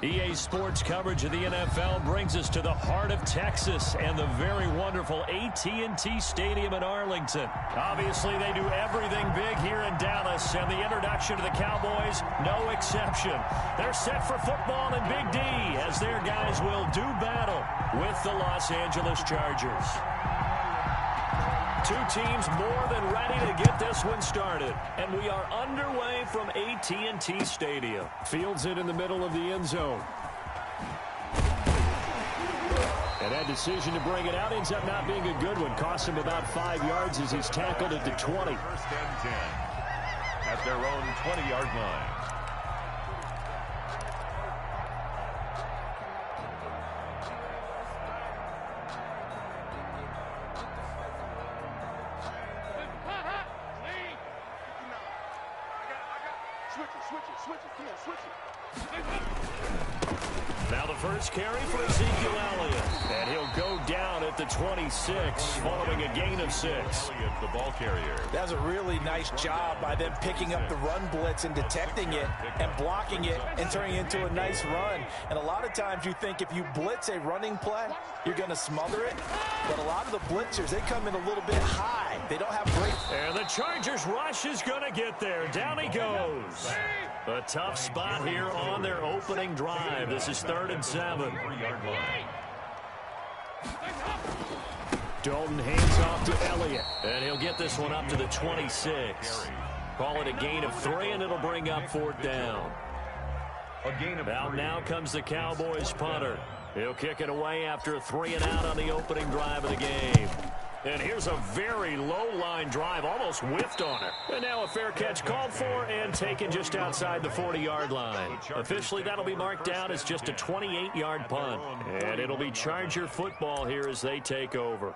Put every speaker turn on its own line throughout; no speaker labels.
EA Sports coverage of the NFL brings us to the heart of Texas and the very wonderful AT&T Stadium in Arlington. Obviously, they do everything big here in Dallas, and the introduction to the Cowboys, no exception. They're set for football in Big D as their guys will do battle with the Los Angeles Chargers. Two teams more than ready to get this one started. And we are underway from AT&T Stadium. Fields it in the middle of the end zone. And that decision to bring it out ends up not being a good one. Cost him about 5 yards as he's tackled at the 20.
First and 10 at their own 20-yard line.
Now the first carry for Ezekiel Elliott. And he'll go down at the 26 following a gain of 6.
Elliott, the ball carrier.
That's a really nice job by them picking up the run blitz and detecting it and blocking it and turning it into a nice run. And a lot of times you think if you blitz a running play, you're going to smother it. But a lot of the blitzers, they come in a little bit high. They don't have great.
And the Chargers rush is going to get there. Down he goes. A tough spot here on their opening drive. This is 3rd and 7.
3-yard line.
Dalton hands off to Elliott. And he'll get this one up to the 26. Call it a gain of 3, and it'll bring up 4th down.
A gain of 3.
Now comes the Cowboys punter. He'll kick it away after a 3 and out on the opening drive of the game. And here's a very low-line drive, almost whiffed on it. And now a fair catch called for and taken just outside the 40-yard line. Officially, that'll be marked down as just a 28-yard punt. And it'll be Charger football here as they take over.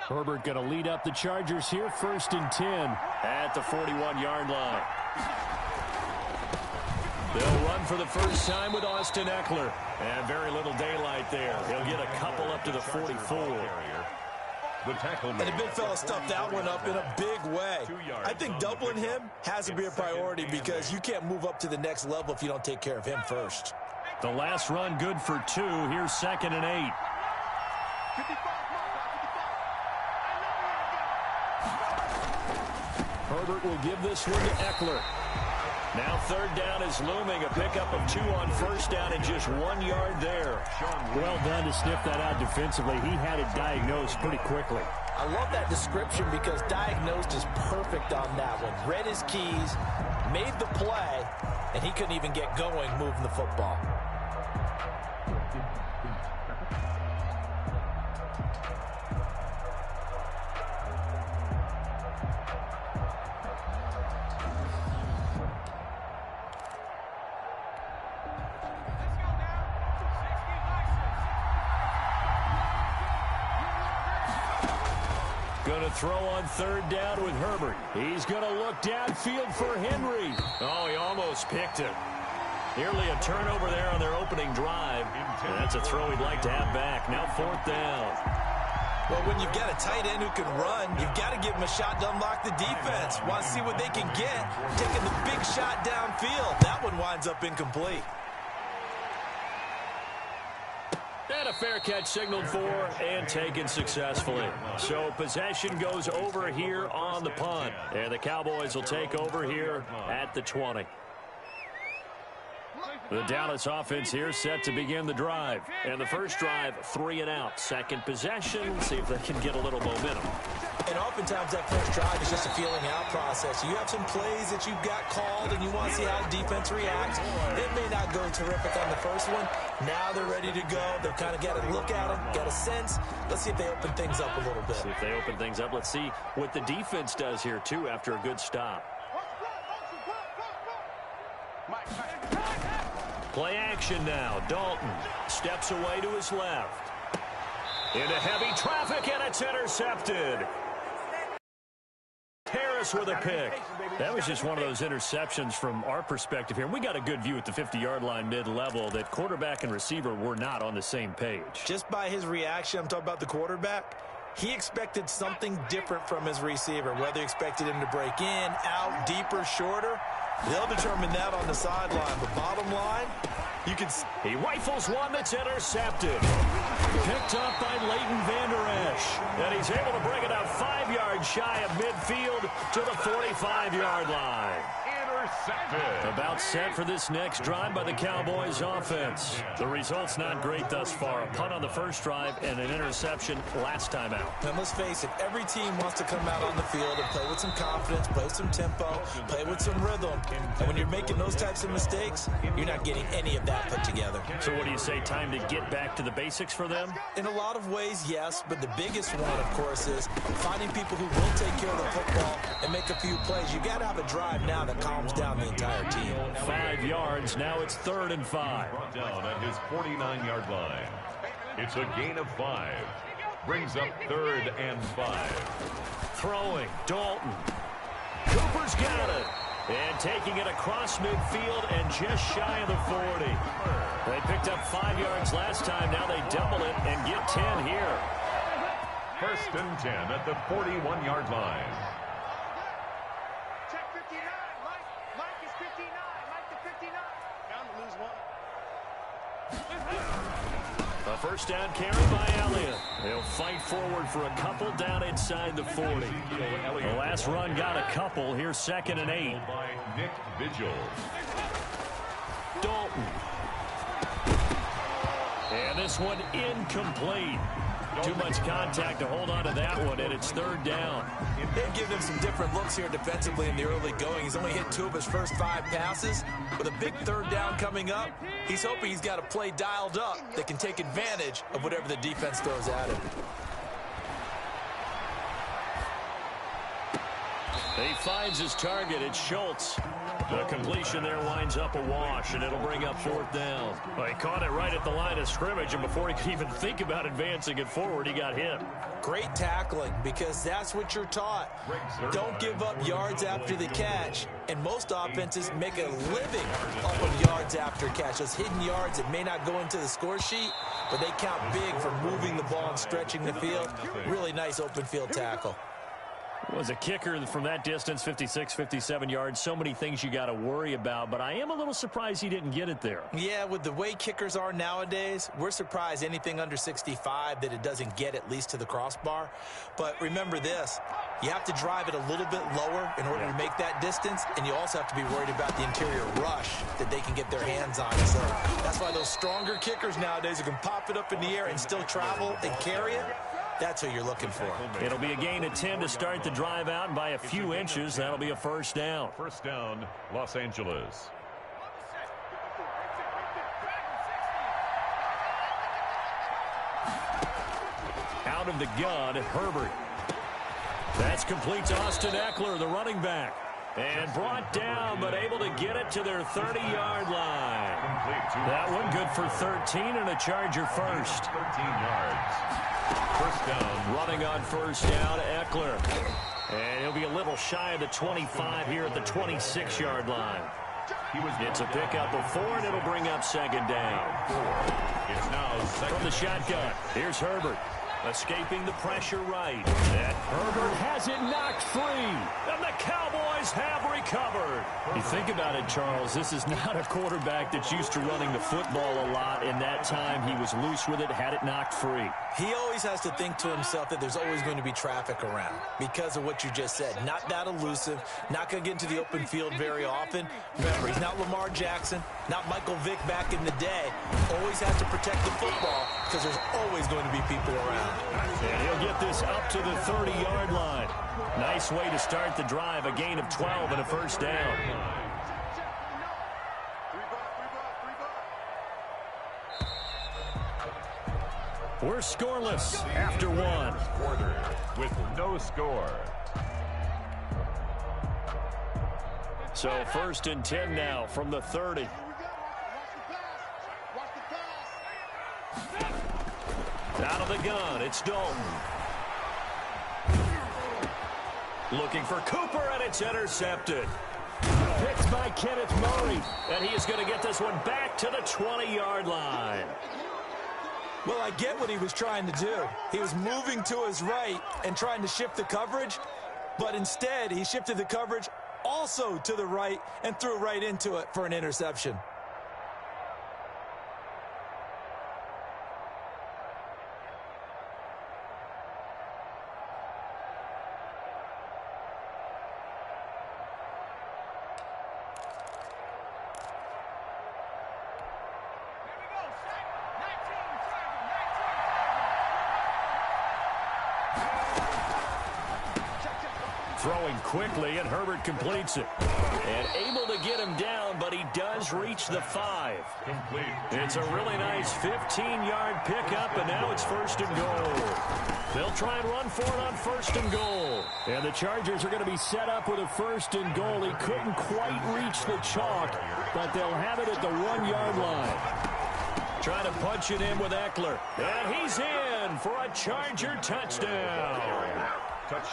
Herbert going to lead up the Chargers here, 1st and 10 at the 41-yard line. They'll run for the first time with Austin Eckler. And very little daylight there. He'll get a couple up to the 44.
The tackle.
And the big fella stuffed that one up in a big way. I think doubling him has to be a priority because you can't move up to the next level if you don't take care of him first.
The last run good for 2. Here's 2nd and 8. Herbert will give this one to Eckler. Now 3rd down is looming. A pickup of 2 on 1st down and just 1 yard there. Well done to sniff that out defensively. He had it diagnosed pretty quickly.
I love that description because diagnosed is perfect on that one. Read his keys, made the play, and he couldn't even get going moving the football.
Going to throw on 3rd down with Herbert. He's going to look downfield for Henry. Oh, he almost picked it. Nearly a turnover there on their opening drive. And that's a throw he'd like to have back. Now 4th down.
Well, when you've got a tight end who can run, you've got to give him a shot to unlock the defense. Want to see what they can get. Taking the big shot downfield. That one winds up incomplete.
And a fair catch signaled for and taken successfully. So possession goes over here on the punt. And the Cowboys will take over here at the 20. The Dallas offense here set to begin the drive. And the first drive, 3 and out. Second possession, see if they can get a little momentum.
And oftentimes that first drive is just a feeling out process. You have some plays that you've got called and you want to see how defense reacts. It may not go terrific on the first one. Now they're ready to go. They've kind of got to look at them, got a sense. Let's see if they open things up a little bit.
See if they open things up. Let's see what the defense does here, too, after a good stop. Play action now. Dalton steps away to his left. Into heavy traffic, and it's intercepted. Harris with a pick. That was just one of those interceptions from our perspective here. We got a good view at the 50-yard line mid-level that quarterback and receiver were not on the same page.
Just by his reaction, I'm talking about the quarterback, He expected something different from his receiver, whether he expected him to break in, out, deeper, shorter. They'll determine that on the sideline. But bottom line, you can see.
He rifles one that's intercepted. Picked up by Leighton Vander Esch. And he's able to bring it out 5 yards shy of midfield to the 45-yard line.
Intercepted.
About set for this next drive by the Cowboys offense. The result's not great thus far. A punt on the first drive and an interception last time out.
And let's face it, every team wants to come out on the field and play with some confidence, play with some tempo, play with some rhythm. And when you're making those types of mistakes, you're not getting any of that put together.
So what do you say, time to get back to the basics for them?
In a lot of ways, yes, but the biggest one, of course, is finding people who will take care of the football and make a few plays. You got to have a drive now that calms down the entire team.
5 yards, now it's 3rd and 5.
Brought down at his 49-yard line. It's a gain of 5. Brings up 3rd and 5.
Throwing, Dalton. Cooper's got it. And taking it across midfield and just shy of the 40. They picked up 5 yards last time. Now they double it and get 10 here.
1st and 10 at the 41-yard line.
Check 59. Mike is 59. Mike to 59. Bound to lose one.
A first down carry by Elliott. He'll fight forward for a couple down inside the 40. The last run got a couple. Here's 2nd and 8.
By Nick Vigil.
Dalton. And this one incomplete. Too much contact to hold on to that one, and it's 3rd down.
They've given him some different looks here defensively in the early going. He's only hit 2 of his first 5 passes. With a big 3rd down coming up, he's hoping he's got a play dialed up that can take advantage of whatever the defense throws at him.
He finds his target. It's Schultz. The completion there winds up a wash, and it'll bring up 4th down. Well, he caught it right at the line of scrimmage, and before he could even think about advancing it forward, he got hit.
Great tackling, because that's what you're taught. Don't give up yards after the catch. And most offenses make a living off of yards after catch. Those hidden yards that may not go into the score sheet, but they count big for moving the ball and stretching the field. Really nice open field tackle.
Was a kicker from that distance, 56, 57 yards. So many things you got to worry about, but I am a little surprised he didn't get it there.
Yeah, with the way kickers are nowadays, we're surprised anything under 65 that it doesn't get at least to the crossbar. But remember this, you have to drive it a little bit lower in order to make that distance, and you also have to be worried about the interior rush that they can get their hands on. So that's why those stronger kickers nowadays who can pop it up in the air and still travel and carry it, that's who you're looking for.
It'll be a gain of 10 to start the drive out, and by a few inches, that'll be a 1st down.
1st down, Los Angeles.
Out of the gun, Herbert. That's complete to Austin Eckler, the running back. And brought down, but able to get it to their 30-yard line. That one good for 13 and a Charger first.
13 yards. 1st down.
Running on 1st down, Eckler. And he'll be a little shy of the 25 here at the 26-yard line. It's a pickup of 4, and it'll bring up 2nd down.
It's now 2nd.
From the shotgun, here's Herbert. Escaping the pressure right. And Herbert has it knocked free. And the Cowboys have recovered. You think about it, Charles, this is not a quarterback that's used to running the football a lot. In that time, he was loose with it, had it knocked free.
He always has to think to himself that there's always going to be traffic around because of what you just said. Not that elusive, not going to get into the open field very often. Remember, he's not Lamar Jackson, not Michael Vick back in the day. Always has to protect the football because there's always going to be people around.
And he'll get this up to the 30-yard line. Nice way to start the drive, a gain of 12 and a 1st down. We're scoreless after 1.
Quarter with no score.
So 1st and 10 now from the 30. Out of the gun, it's Dalton. Looking for Cooper, and it's intercepted. Picked by Kenneth Murray, and he is going to get this one back to the 20-yard line.
Well, I get what he was trying to do. He was moving to his right and trying to shift the coverage, but instead he shifted the coverage also to the right and threw right into it for an interception.
Throwing quickly, and Herbert completes it. And able to get him down, but he does reach the 5.
Complete.
It's a really nice 15-yard pickup, and now it's 1st and goal. They'll try and run for it on 1st and goal. And the Chargers are going to be set up with a 1st and goal. He couldn't quite reach the chalk, but they'll have it at the 1-yard line. Trying to punch it in with Eckler. And he's in for a Charger touchdown.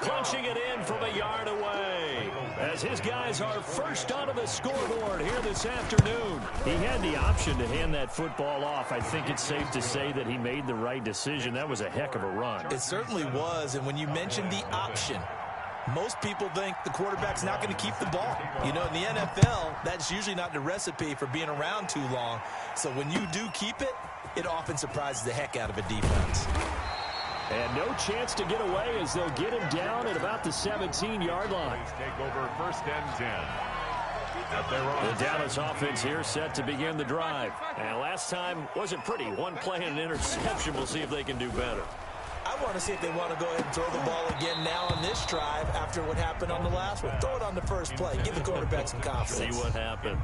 Punching it in from a yard away as his guys are first onto the scoreboard here this afternoon. He had the option to hand that football off. I think it's safe to say that he made the right decision. That was a heck of a run.
It certainly was, and when you mentioned the option, most people think the quarterback's not going to keep the ball. You know, in the NFL, that's usually not the recipe for being around too long. So when you do keep it, it often surprises the heck out of a defense.
And no chance to get away as they'll get him down at about the 17-yard line.
Take over 1st and 10.
The Dallas offense here set to begin the drive. And last time wasn't pretty. One play and an interception. We'll see if they can do better.
I want to see if they want to go ahead and throw the ball again now on this drive after what happened on the last one. Throw it on the first play. Give the quarterback some confidence.
See what happens.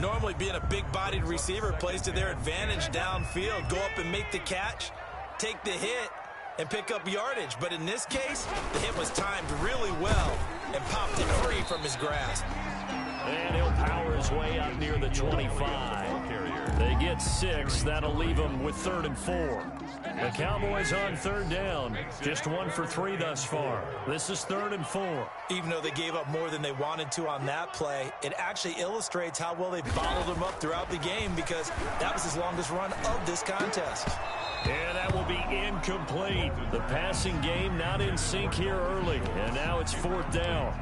Normally being a big-bodied receiver plays to their advantage downfield. Go up and make the catch, take the hit, and pick up yardage. But in this case, the hit was timed really well and popped it free from his grasp.
And he'll power his way up near the 25. They get 6. That'll leave them with 3rd and 4. The Cowboys on 3rd down. Just 1 for 3 thus far. This is 3rd and 4.
Even though they gave up more than they wanted to on that play, it actually illustrates how well they bottled them up throughout the game because that was his longest run of this contest.
And that will be incomplete. The passing game not in sync here early. And now it's 4th down.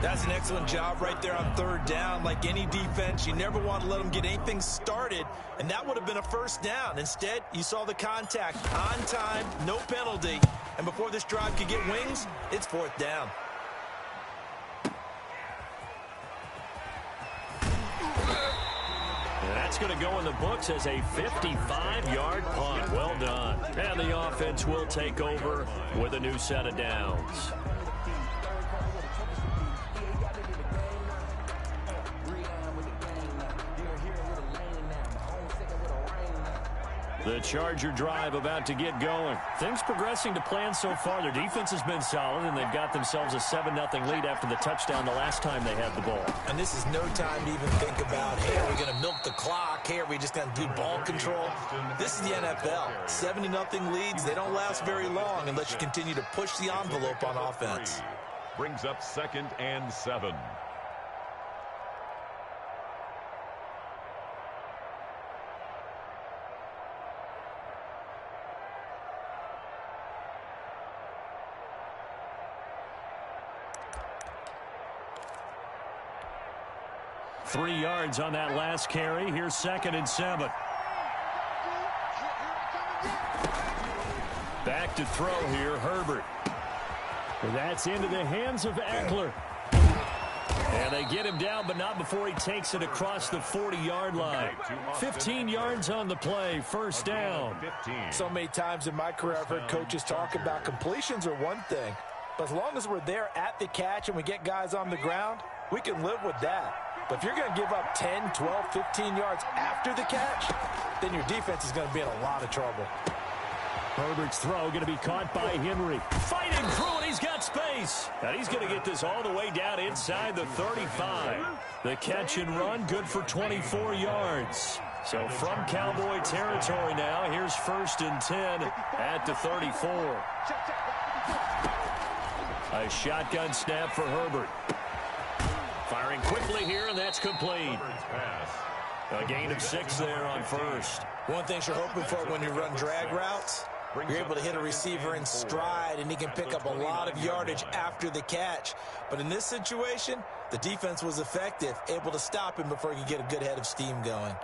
That's an excellent job right there on 3rd down. Like any defense, you never want to let them get anything started, and that would have been a 1st down. Instead, you saw the contact on time, no penalty, and before this drive could get wings, it's 4th down.
That's going to go in the books as a 55-yard punt. Well done. And the offense will take over with a new set of downs. The Charger drive about to get going. Things progressing to plan so far. Their defense has been solid, and they've got themselves a 7-0 lead after the touchdown the last time they had the ball.
And this is no time to even think about, hey, are we going to milk the clock? Hey, are we just going to do ball control? This is the NFL. 70-0 leads, they don't last very long unless you continue to push the envelope on offense.
Brings up 2nd and 7.
Three yards on that last carry. Here's 2nd and 7. Back to throw here, Herbert. That's into the hands of Eckler. And they get him down, but not before he takes it across the 40-yard line. 15 yards on the play, 1st down.
So many times in my career, I've heard coaches talk about completions are one thing. But as long as we're there at the catch and we get guys on the ground, we can live with that. But if you're going to give up 10, 12, 15 yards after the catch, then your defense is going to be in a lot of trouble.
Herbert's throw going to be caught by Henry. Fighting through, and he's got space. And he's going to get this all the way down inside the 35. The catch and run, good for 24 yards. So from Cowboy territory now, here's 1st and 10 at the 34. A shotgun snap for Herbert. Firing quickly here, and that's complete. A gain of 6 there on first.
One thing you're hoping for when you run drag routes, you're able to hit a receiver in stride, and he can pick up a lot of yardage after the catch. But in this situation, the defense was effective, able to stop him before he could get a good head of steam going.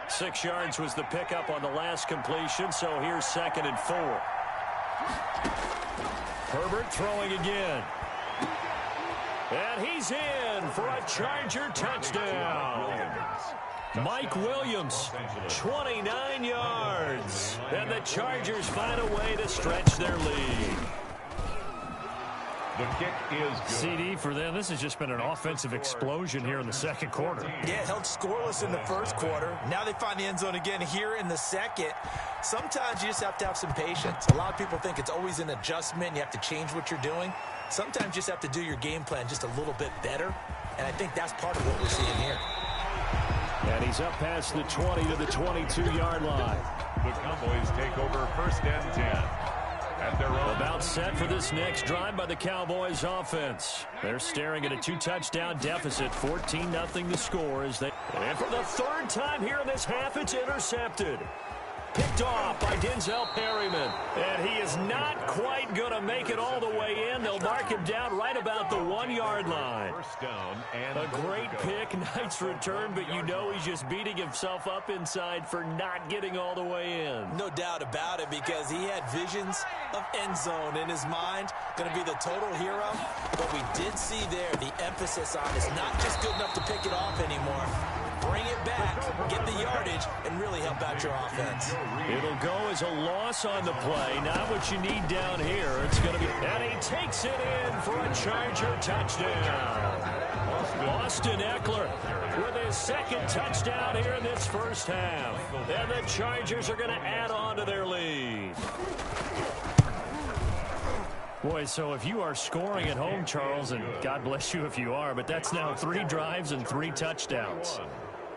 6 yards was the pickup on the last completion, so here's 2nd and 4. Herbert throwing again. And he's in for a Charger touchdown. Mike Williams, 29 yards. And the Chargers find a way to stretch their lead.
The kick is good.
CD for them. This has just been an offensive explosion here in the second quarter.
Yeah, held scoreless in the first quarter. Now they find the end zone again here in the second. Sometimes you just have to have some patience. A lot of people think it's always an adjustment. You have to change what you're doing. Sometimes you just have to do your game plan just a little bit better. And I think that's part of what we're seeing here.
And he's up past the 20 to the 22-yard line.
The Cowboys take over 1st and 10.
About set for this next drive by the Cowboys offense. They're staring at a 2-touchdown deficit, 14-0 to score as they... And for the 3rd time here in this half, it's intercepted. Picked off by Denzel Perryman. And he is not quite going to make it all the way in. They'll mark him down right about the 1-yard line.
First down and
a great pick, nice return, but you know he's just beating himself up inside for not getting all the way in.
No doubt about it, because he had visions of end zone in his mind. Going to be the total hero. But we did see there the emphasis on is not just good enough to pick it off anymore. Bring it back, get the yardage, and really help out your offense.
It'll go as a loss on the play. Not what you need down here. It's going to be... And he takes it in for a Charger touchdown. Austin Eckler with his 2nd touchdown here in this first half. And the Chargers are going to add on to their lead. Boy, so if you are scoring at home, Charles, and God bless you if you are, but that's now 3 drives and 3 touchdowns.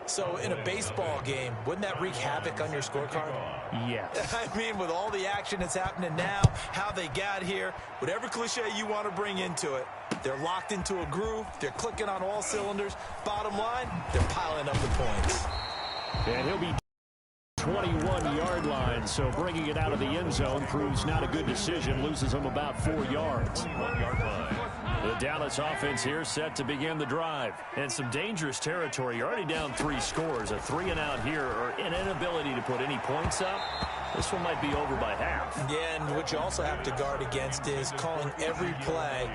So in a baseball game, wouldn't that wreak havoc on your scorecard?
Yes.
I mean, with all the action that's happening now, how they got here, whatever cliche you want to bring into it, they're locked into a groove, they're clicking on all cylinders. Bottom line, they're piling up the points.
And he'll be 21-yard line, so bringing it out of the end zone proves not a good decision, loses him about 4 yards.
1-yard line.
The Dallas offense here set to begin the drive. And some dangerous territory. You're already down 3 scores. A 3-and-out here, or an inability to put any points up. This one might be over by half.
Yeah, and what you also have to guard against is calling every play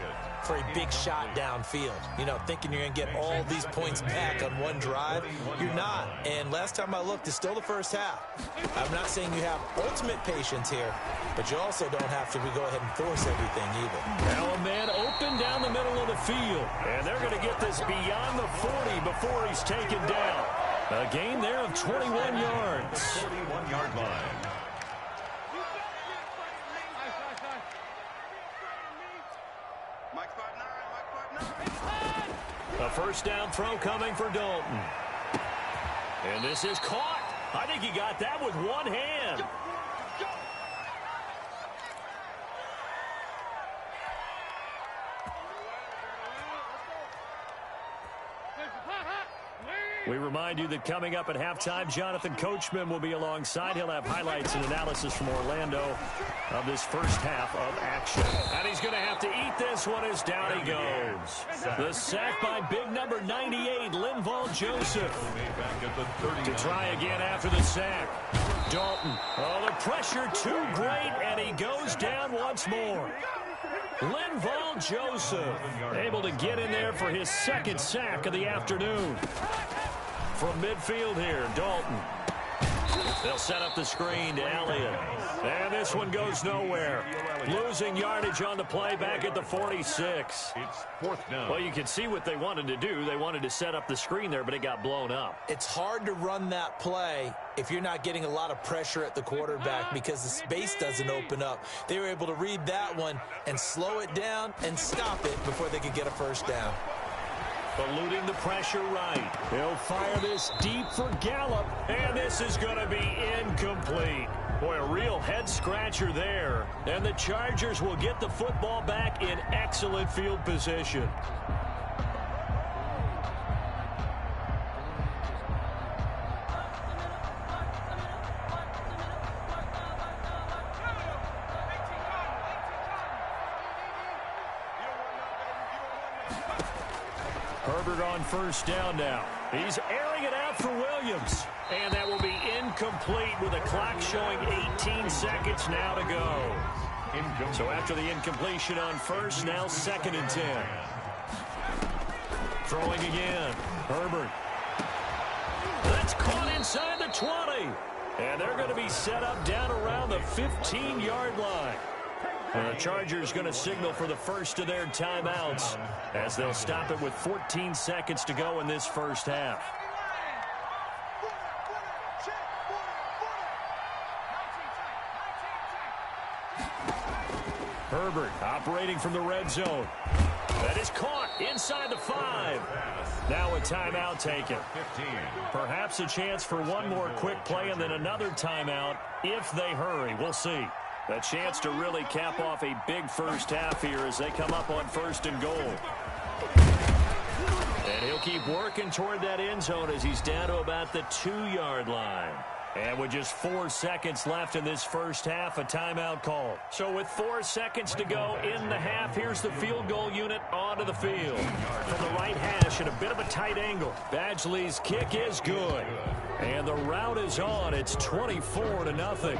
for a big shot downfield. You know, thinking you're going to get all these points back on one drive. You're not. And last time I looked, it's still the first half. I'm not saying you have ultimate patience here, but you also don't have to go ahead and force everything either.
Now a man open down the middle of the field. And they're going to get this beyond the 40 before he's taken down. A gain there of 21 yards.
41-yard line.
A first down throw coming for Dalton. And this is caught. I think he got that with one hand. We remind you that coming up at halftime, Jonathan Coachman will be alongside. He'll have highlights and analysis from Orlando of this first half of action. And he's going to have to eat this one as down he goes. The sack by big number 98, Linval Joseph. To try again after the sack. Dalton. Oh, the pressure too great, and he goes down once more. Linval Joseph able to get in there for his 2nd sack of the afternoon. From midfield here, Dalton. They'll set up the screen to Elliott. And this one goes nowhere. Losing yardage on the play back at the 46.
It's 4th down.
Well, you can see what they wanted to do. They wanted to set up the screen there, but it got blown up.
It's hard to run that play if you're not getting a lot of pressure at the quarterback because the space doesn't open up. They were able to read that one and slow it down and stop it before they could get a first down.
Eluding the pressure right. He'll fire this deep for Gallup, and this is going to be incomplete. Boy, a real head-scratcher there. And the Chargers will get the football back in excellent field position. Herbert on first down now. He's airing it out for Williams. And that will be incomplete with a clock showing 18 seconds now to go. So after the incompletion on first, now 2nd and 10. Throwing again. Herbert. That's caught inside the 20. And they're going to be set up down around the 15-yard line. And the Chargers going to signal for the first of their timeouts as they'll stop it with 14 seconds to go in this first half. Herbert operating from the red zone. That is caught inside the 5. Now a timeout taken. Perhaps a chance for one more quick play and then another timeout if they hurry. We'll see. A chance to really cap off a big first half here as they come up on 1st and goal. And he'll keep working toward that end zone as he's down to about the 2-yard line. And with just 4 seconds left in this first half, a timeout call. So with 4 seconds to go in the half, here's the field goal unit onto the field. From the right hash at a bit of a tight angle. Badgley's kick is good. And the route is on. It's 24-0.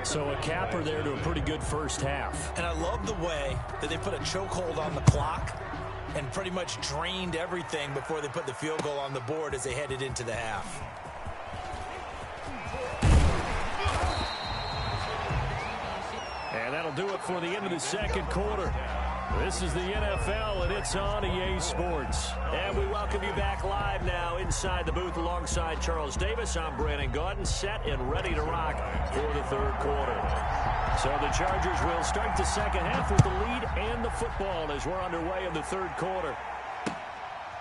So a capper there to a pretty good first half.
And I love the way that they put a chokehold on the clock and pretty much drained everything before they put the field goal on the board as they headed into the half.
And that'll do it for the end of the second quarter. This is the NFL, and it's on EA Sports. And we welcome you back live now inside the booth alongside Charles Davis. I'm Brandon Gaudin, set and ready to rock for the third quarter. So the Chargers will start the second half with the lead and the football as we're underway in the third quarter.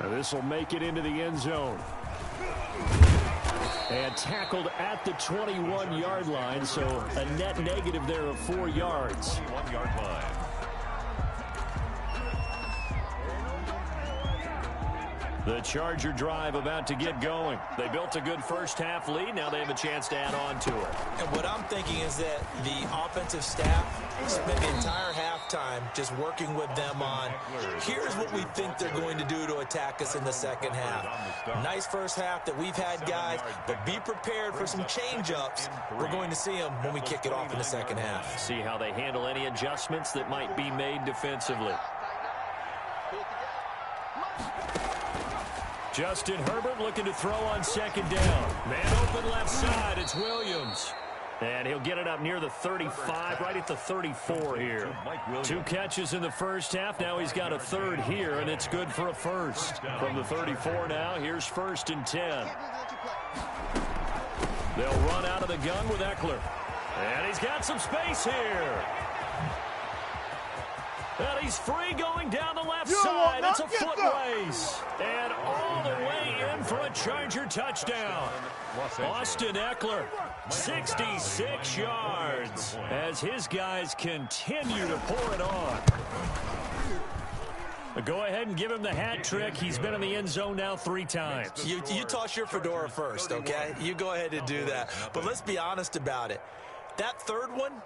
This will make it into the end zone. And tackled at the 21-yard line, so a net negative there of 4 yards.
1-yard line.
The Charger drive about to get going. They built a good first half lead. Now they have a chance to add on to it.
And what I'm thinking is that the offensive staff spent the entire halftime just working with them on, here's what we think they're going to do to attack us in the second half. Nice first half that we've had, guys, but be prepared for some change-ups. We're going to see them when we kick it off in the second half.
See how they handle any adjustments that might be made defensively. Justin Herbert looking to throw on second down. Man open left side. It's Williams. And he'll get it up near the 35, right at the 34 here. 2 catches in the first half. Now he's got a third here, and it's good for a first. From the 34 now, here's 1st and 10. They'll run out of the gun with Eckler. And he's got some space here. And he's free going down the left side. It's a foot race. And all the way in for a Charger touchdown. Austin Eckler, 66 yards as his guys continue to pour it on. Go ahead and give him the hat trick. He's been in the end zone now 3 times.
You toss your fedora first, okay? You go ahead and do that. But let's be honest about it. That third one,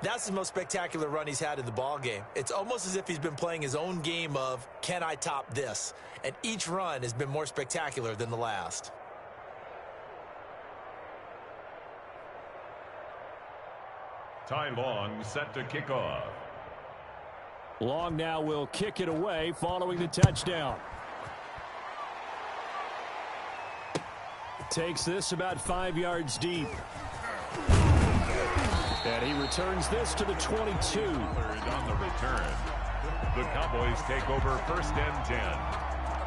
that's the most spectacular run he's had in the ball game. It's almost as if he's been playing his own game of, can I top this? And each run has been more spectacular than the last.
Ty Long set to kick off.
Long now will kick it away following the touchdown. Takes this about 5 yards deep. And he returns this to the 22.
On the return. The Cowboys take over 1st and 10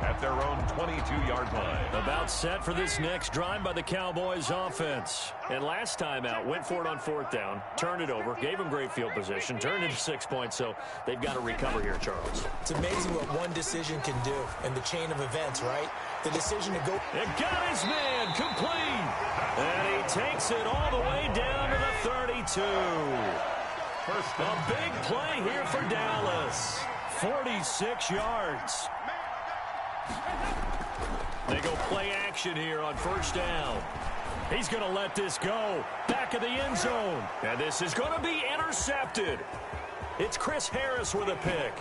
at their own 22-yard line.
About set for this next drive by the Cowboys offense. And last time out, went for it on 4th down, turned it over, gave them great field position, turned into 6 points, so they've got to recover here, Charles.
It's amazing what one decision can do in the chain of events, right? The decision to go.
And got his man complete. And he takes it all the way down to the 32. A big play here for Dallas. 46 yards. They go play action here on 1st down. He's going to let this go. Back of the end zone. And this is going to be intercepted. It's Chris Harris with a pick.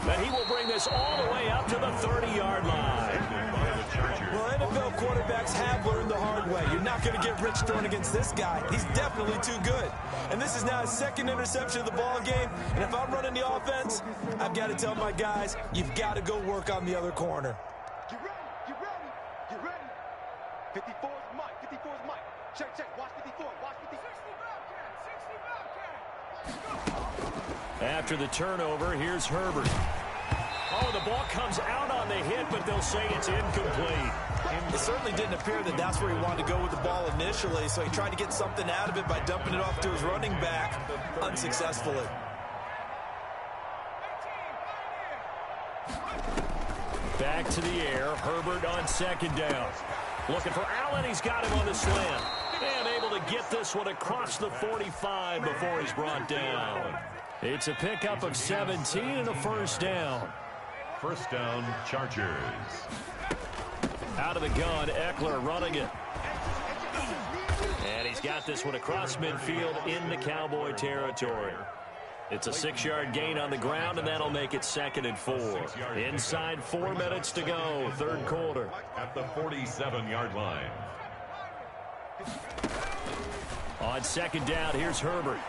And he will bring this all the way up to the 30-yard line.
Well, NFL quarterbacks have learned the hard way. You're not going to get rich throwing against this guy. He's definitely too good. And this is now his second interception of the ball game. And if I'm running the offense, I've got to tell my guys, you've got to go work on the other corner.
Get ready, get ready, get ready. 54 is Mike, 54 is Mike. Check, check, watch 54, watch 54. 60 Bobcat.
After the turnover, here's Herbert. Oh, the ball comes out on the hit, but they'll say it's incomplete.
It certainly didn't appear that that's where he wanted to go with the ball initially, so he tried to get something out of it by dumping it off to his running back unsuccessfully.
Back to the air. Herbert on second down. Looking for Allen. He's got him on the slant. And able to get this one across the 45 before he's brought down. It's a pickup of 17 and a first down.
First down, Chargers.
Out of the gun, Eckler running it. And he's got this one across midfield into Cowboy territory. It's a 6-yard gain on the ground, and that'll make it 2nd and 4. Inside 4 minutes to go, third quarter.
At the 47-yard line.
On second down, here's Herbert.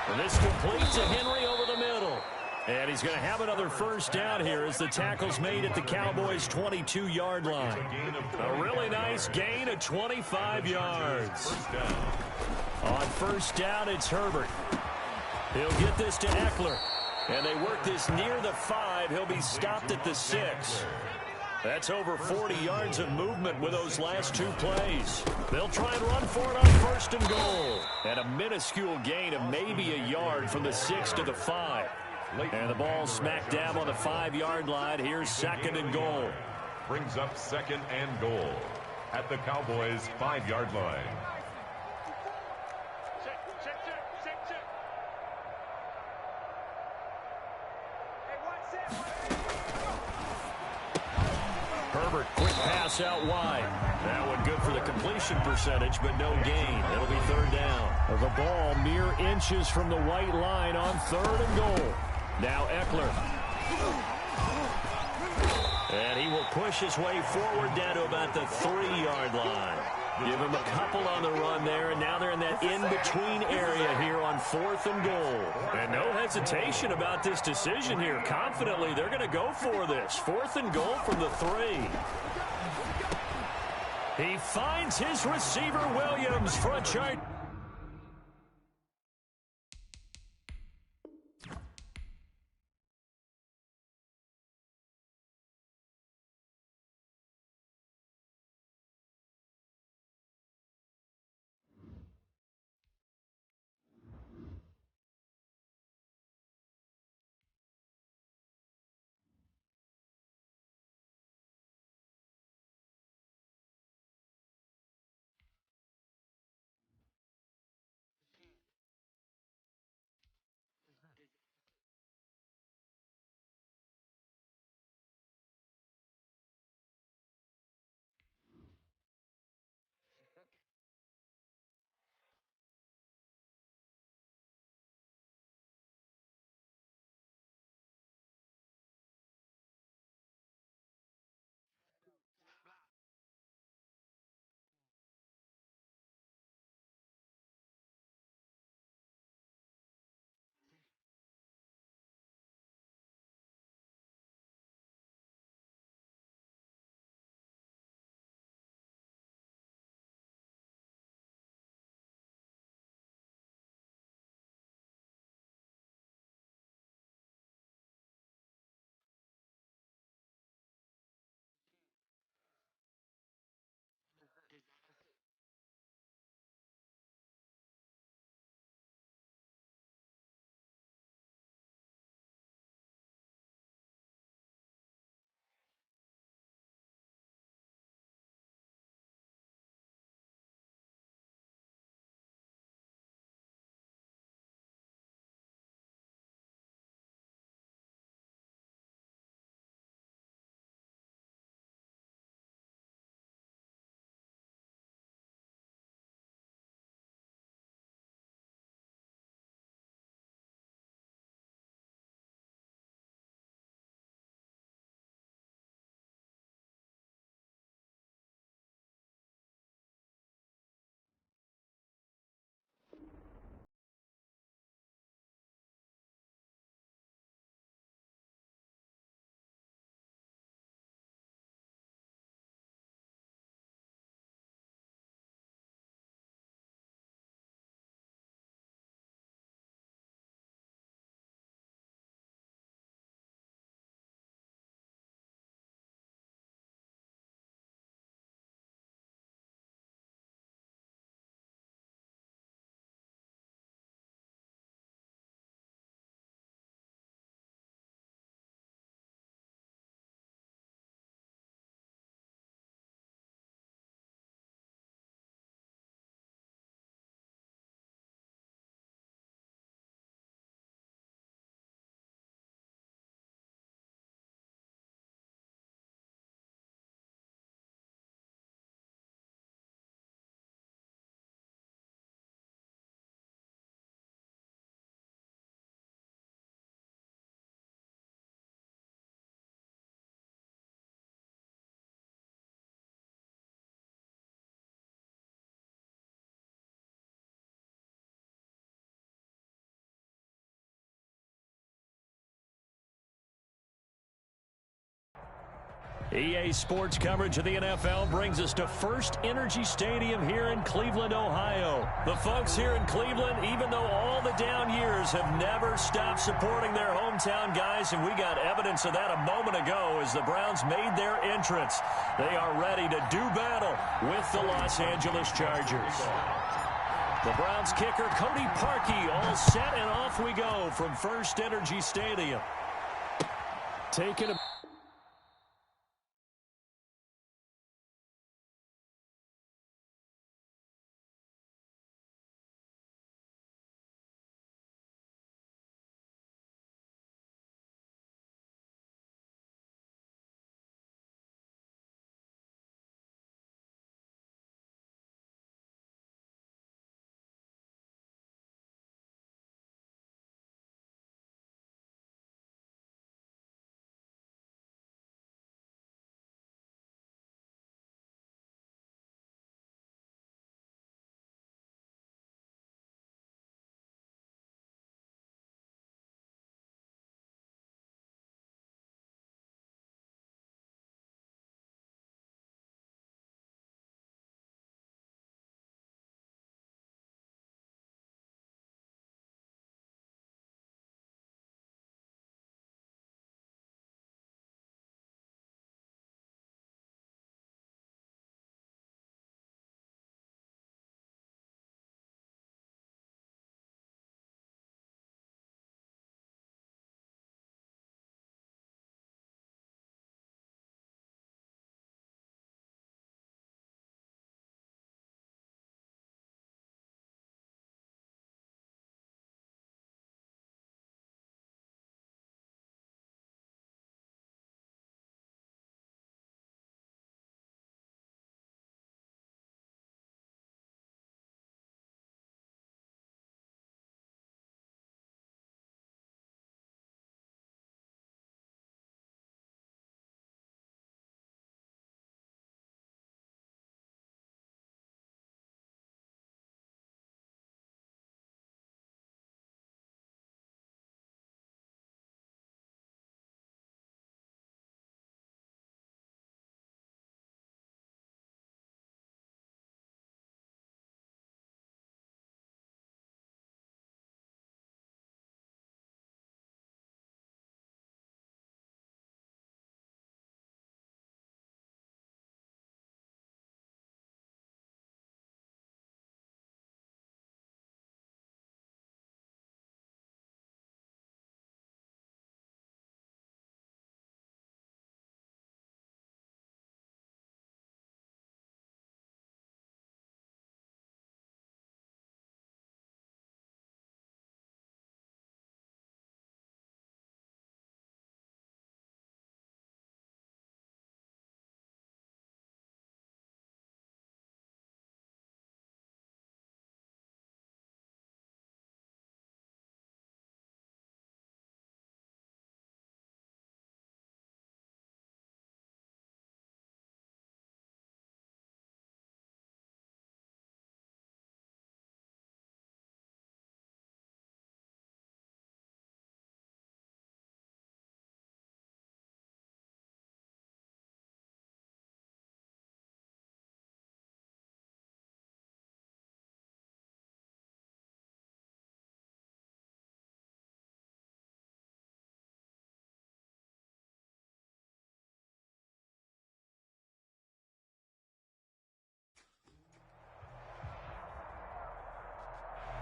And this completes to Henry over the middle. And he's going to have another first down here as the tackle's made at the Cowboys' 22-yard line. A really nice gain of 25 yards. On first down, it's Herbert. He'll get this to Eckler. And they work this near the 5. He'll be stopped at the 6. That's over 40 yards of movement with those last 2 plays. They'll try and run for it on first and goal. And a minuscule gain of maybe a yard from the 6 to the 5. And the ball smack dab on the 5-yard line. Here's 2nd and goal.
Brings up 2nd and goal at the Cowboys' 5-yard line.
Check, check, check, check, check. Hey, one set.
Herbert, quick pass out wide. That one good for the completion percentage, but no gain. It'll be third down. The ball mere inches from the white line on 3rd and goal. Now Eckler. And he will push his way forward down to about the 3-yard line. Give him a couple on the run there, and now they're in that in-between area here on 4th and goal. And no hesitation about this decision here. Confidently, they're going to go for this. 4th and goal from the 3. He finds his receiver, Williams, for a chart. EA Sports coverage of the NFL brings us to First Energy Stadium here in Cleveland, Ohio. The folks here in Cleveland, even though all the down years, have never stopped supporting their hometown guys, and we got evidence of that a moment ago as the Browns made their entrance. They are ready to do battle with the Los Angeles Chargers. The Browns kicker, Cody Parkey, all set, and off we go from First Energy Stadium. Taking a...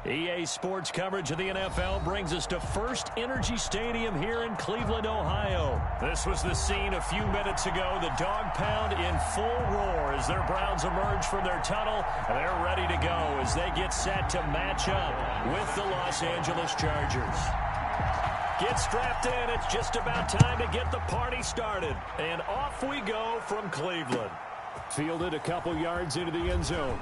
EA Sports coverage of the NFL brings us to First Energy Stadium here in Cleveland, Ohio. This was the scene a few minutes ago. The dog pound in full roar as their Browns emerge from their tunnel. And they're ready to go as they get set to match up with the Los Angeles Chargers. Get strapped in. It's just about time to get the party started. And off we go from Cleveland. Fielded a couple yards into the end zone.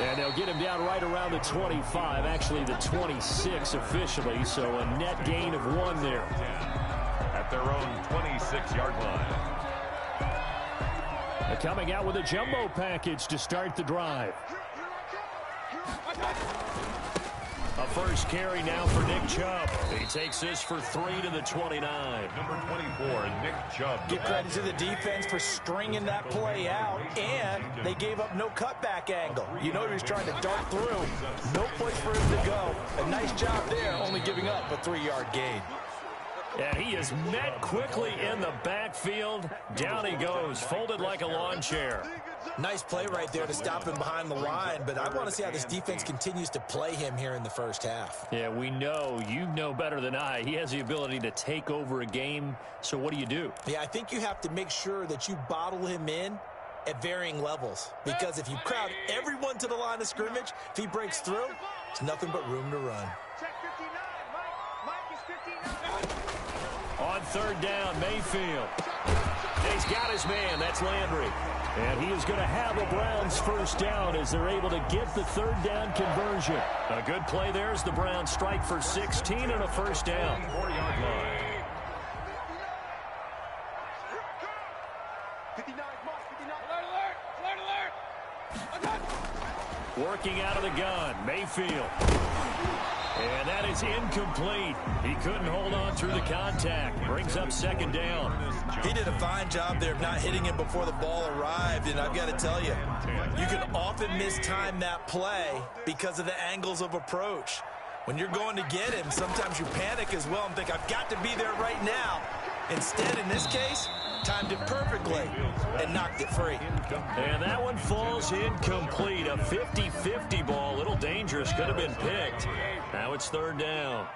And they'll get him down right around the 25, actually the 26 officially, so a net gain of 1 there.
At their own 26-yard line.
They're coming out with a jumbo package to start the drive. A first carry now for Nick Chubb. He takes this for 3 to the 29.
Number 24, Nick Chubb.
Give credit to the defense for stringing that play out, and they gave up no cutback angle. You know he was trying to dart through. No place for him to go. A nice job there, only giving up a 3-yard gain.
And he is met quickly in the backfield. Down he goes, folded like a lawn chair.
Nice play right there to stop him behind the line, but I want to see how this defense continues to play him here in the first half.
Yeah, we know, you know better than I, he has the ability to take over a game. So what do you do?
Yeah, I think you have to make sure that you bottle him in at varying levels, because if you crowd everyone to the line of scrimmage, if he breaks through, there's nothing but room to run.
Check 59, Mike is 59.
On third down, Mayfield. He's got his man. That's Landry. And he is going to have a Browns first down as they're able to get the third down conversion. A good play there as the Browns strike for 16 and a first down.
4-yard line.
59, Mike, 59.
Working out of the gun, Mayfield. And that is incomplete. He couldn't hold on through the contact. Brings up second down.
He did a fine job there of not hitting him before the ball arrived, and I've got to tell you, you can often mistime that play because of the angles of approach. When you're going to get him, sometimes you panic as well and think, I've got to be there right now. Instead, in this case, timed it perfectly and knocked it free.
And that one falls incomplete. A 50-50 ball, a little dangerous, could have been picked. Now it's third down.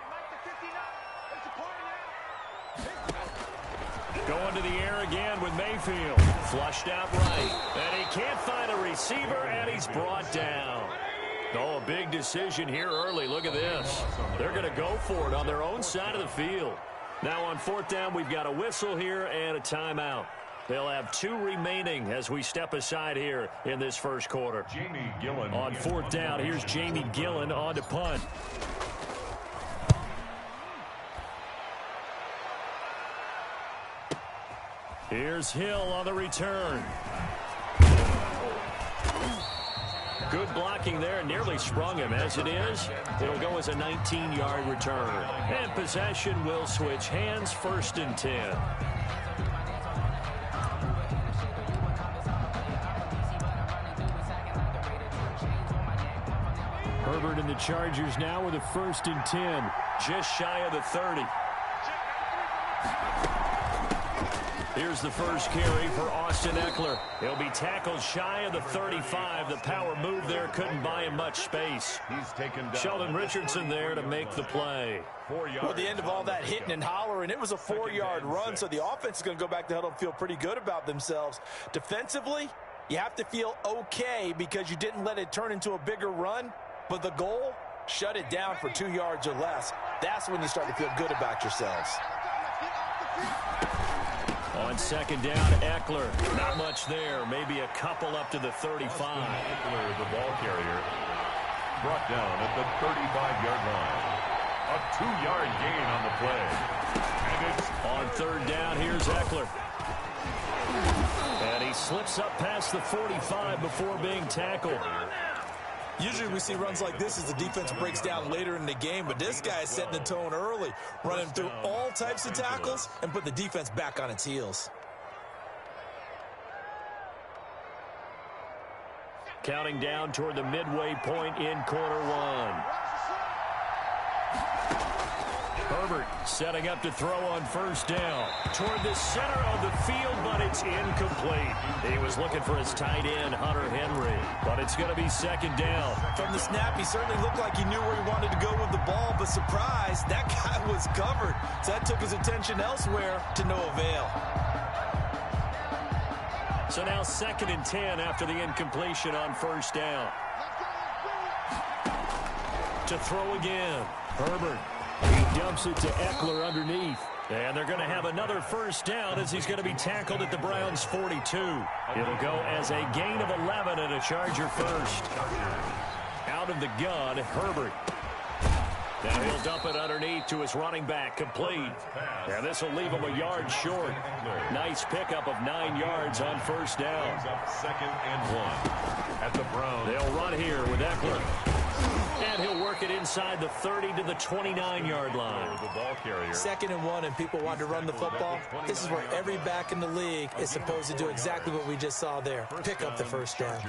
Going to the air again with Mayfield. Flushed out right. And he can't find a receiver, and he's brought down. Oh, a big decision here early. Look at this. They're going to go for it on their own side of the field. Now on fourth down, we've got a whistle here and a timeout. They'll have 2 remaining as we step aside here in this first quarter.
Jamie Gillen.
On fourth down, here's Jamie Gillen on to punt. Here's Hill on the return. Good blocking there, nearly sprung him. As it is, it'll go as a 19-yard return. And possession will switch hands, 1st and 10. Herbert and the Chargers now with a 1st and 10, just shy of the 30. Here's the first carry for Austin Eckler. He'll be tackled shy of the 35. The power move there couldn't buy him much space.
He's taken down.
Sheldon Richardson there to make the play.
4 yards.
Well, at the end of all that hitting and hollering, it was a 4-yard run, so the offense is going to go back to huddle and feel pretty good about themselves. Defensively, you have to feel okay because you didn't let it turn into a bigger run, but the goal, shut it down for 2 yards or less. That's when you start to feel good about yourselves.
On second down, Eckler. Not much there. Maybe a couple up to the 35.
Eckler, the ball carrier, brought down at the 35-yard line. A 2-yard gain on the play. And it's
on third down, here's Eckler. And he slips up past the 45 before being tackled.
Usually we see runs like this as the defense breaks down later in the game, but this guy is setting the tone early, running through all types of tackles and put the defense back on its heels.
Counting down toward the midway point in quarter one. Herbert setting up to throw on first down. Toward the center of the field, but it's incomplete. He was looking for his tight end, Hunter Henry, but it's going to be second down.
From the snap, he certainly looked like he knew where he wanted to go with the ball, but surprise, that guy was covered. So that took his attention elsewhere to no avail.
So now 2nd and 10 after the incompletion on first down. To throw again, Herbert. He dumps it to Eckler underneath. And they're going to have another first down as he's going to be tackled at the Browns' 42. It'll go as a gain of 11 and a Charger first. Out of the gun, Herbert. Now he'll dump it underneath to his running back, complete. And this will leave him a yard short. Nice pickup of 9 yards on first down.
2nd and 1 at the Browns.
They'll run here with Eckler. And he'll work mark it inside the 30 to the 29-yard line.
The ball carrier.
2nd and 1, and people want to run the football. This is where every back in the league is supposed to do exactly what we just saw there. Pick up the first down.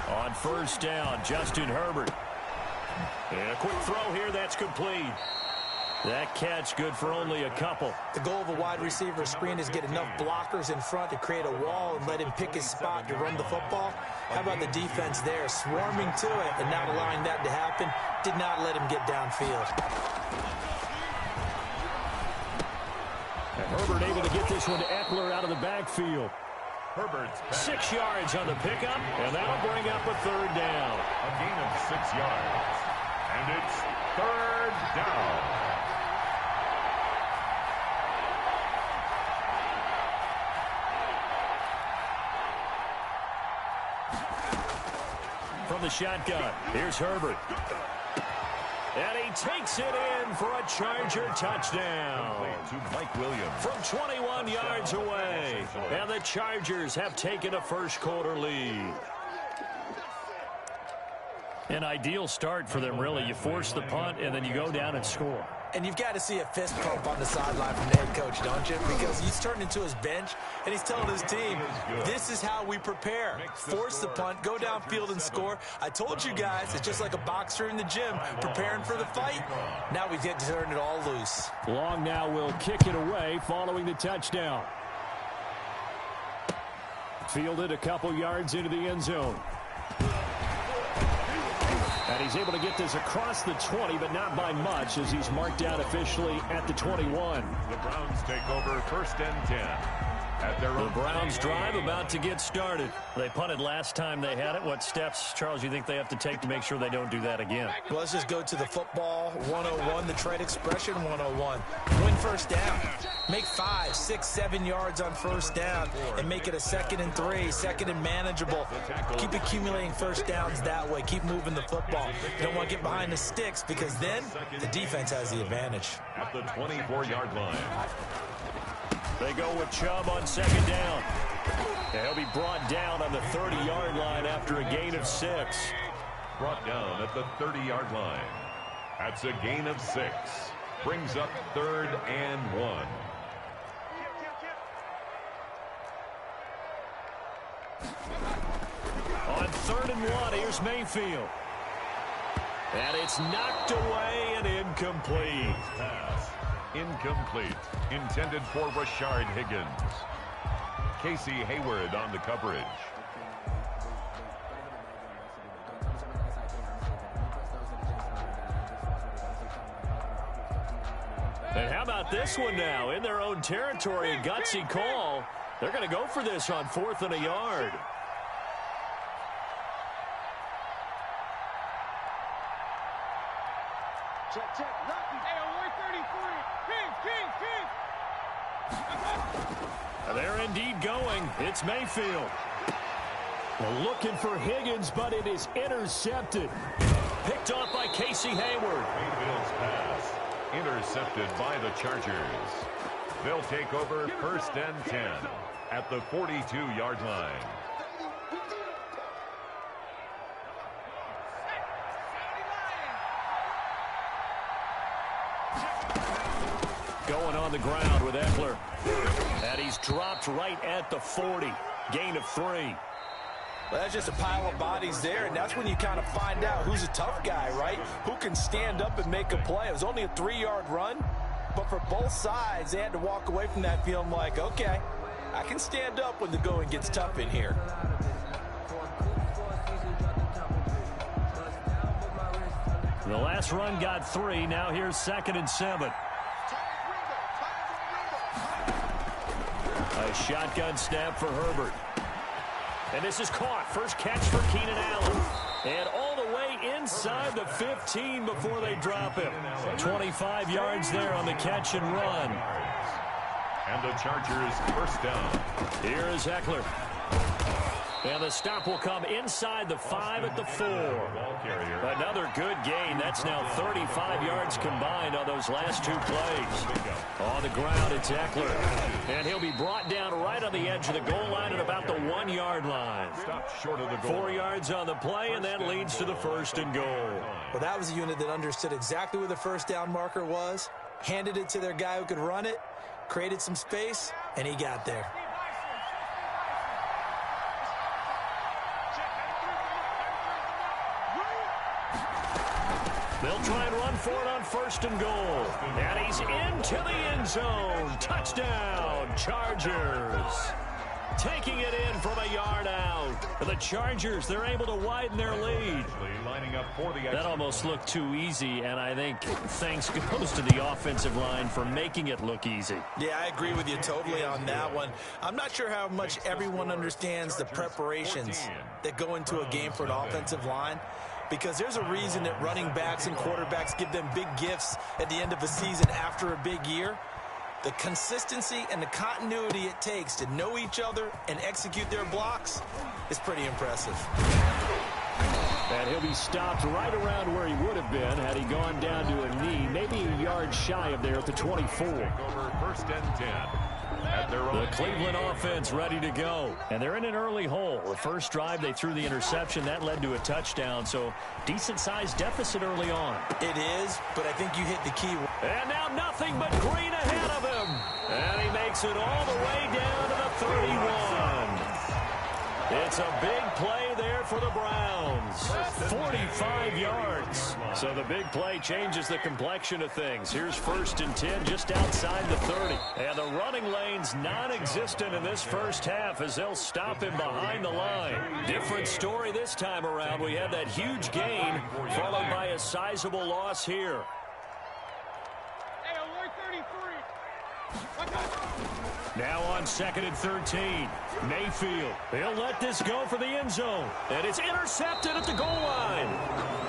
On first down, Justin Herbert. And a quick throw here, that's complete. That catch good for only a couple.
The goal of a wide receiver screen is get enough blockers in front to create a wall and let him pick his spot to run the football. How about the defense there, swarming to it and not allowing that to happen? Did not let him get downfield.
And Herbert able to get this one to Eckler out of the backfield.
Herbert's pass.
6 yards on the pickup, and that'll bring up a 3rd down.
A gain of 6 yards. And it's 3rd down.
From the shotgun, here's Herbert. And he takes it in for a Charger touchdown.
To Mike Williams.
From 21 yards away. And the Chargers have taken a first-quarter lead. An ideal start for them, really. You force the punt, and then you go down and score.
And you've got to see a fist pump on the sideline from the head coach, don't you? Because he's turned into his bench, and he's telling his team, this is how we prepare. Force the punt, go downfield and score. I told you guys, it's just like a boxer in the gym preparing for the fight. Now we get to turn it all loose.
Long now will kick it away following the touchdown. Fielded a couple yards into the end zone. And he's able to get this across the 20, but not by much, as he's marked out officially at the 21.
The Browns take over 1st and 10. At their
The Browns drive about to get started. They punted last time they had it. What steps, Charles, you think they have to take to make sure they don't do that again?
Well, let's just go to the football 101, the trade expression 101. Win first down. Make 5, 6, 7 yards on first down and make it a 2nd and 3, 2nd and manageable. Keep accumulating first downs that way. Keep moving the football. You don't want to get behind the sticks because then the defense has the advantage.
at the 24-yard line.
They go with Chubb on 2nd down. And he'll be brought down on the 30-yard line after a gain of 6.
Brought down at the 30-yard line. That's a gain of 6. Brings up 3rd and 1.
On 3rd and 1, here's Mayfield. And it's knocked away and incomplete.
Pass. Incomplete. Intended for Rashard Higgins. Casey Hayward on the coverage.
And how about this one now? In their own territory, a gutsy call. They're going to go for this on 4th and a yard.
Check, check. Lucky.
Hey, on 133. King.
They're indeed going. It's Mayfield. Well, looking for Higgins, but it is intercepted. Picked off by Casey Hayward.
Mayfield's pass. Intercepted by the Chargers. They'll take over 1st and 10 at the 42-yard line.
Going on the ground with Eckler. And he's dropped right at the 40. Gain of 3.
Well, that's just a pile of bodies there, and that's when you kind of find out who's a tough guy, right? Who can stand up and make a play. It was only a 3-yard run, but for both sides, they had to walk away from that feeling like, okay, I can stand up when the going gets tough in here.
The last run got 3. Now here's 2nd and 7. A shotgun snap for Herbert. And this is caught. First catch for Keenan Allen. And all the way inside the 15 before they drop him. 25 yards there on the catch and run.
And the Chargers first down.
Here is Eckler. And the stop will come inside the 5 at the 4. Another good gain. That's now 35 yards combined on those last 2 plays. On the ground, it's Eckler. And he'll be brought down right on the edge of the goal line at about the 1-yard line.
Stopped short of the goal.
4 yards on the play, and that leads to the 1st and goal.
Well, that was a unit that understood exactly where the first down marker was, handed it to their guy who could run it, created some space, and he got there.
They'll try and run for it on 1st and goal. And he's into the end zone. Touchdown, Chargers. Taking it in from a yard out. The Chargers, they're able to widen their lead. That almost looked too easy, and I think thanks goes to the offensive line for making it look easy.
Yeah, I agree with you totally on that one. I'm not sure how much everyone understands the preparations that go into a game for an offensive line, because there's a reason that running backs and quarterbacks give them big gifts at the end of a season after a big year. The consistency and the continuity it takes to know each other and execute their blocks is pretty impressive.
And he'll be stopped right around where he would have been had he gone down to a knee, maybe a yard shy of there at the 24.
Over 1st and 10.
The Cleveland offense ready to go. And they're in an early hole. The first drive, they threw the interception. That led to a touchdown. So decent-sized deficit early on.
It is, but I think you hit the key.
And now nothing but green ahead of him. And he makes it all the way down to the 31. It's a big play there for the Browns. 45 yards. So the big play changes the complexion of things. Here's 1st and 10 just outside the 30. And the running lane's non-existent in this first half as they'll stop him behind the line. Different story this time around. We had that huge gain followed by a sizable loss here. Now on 2nd and 13. Mayfield. He'll let this go for the end zone. And it's intercepted at the goal line.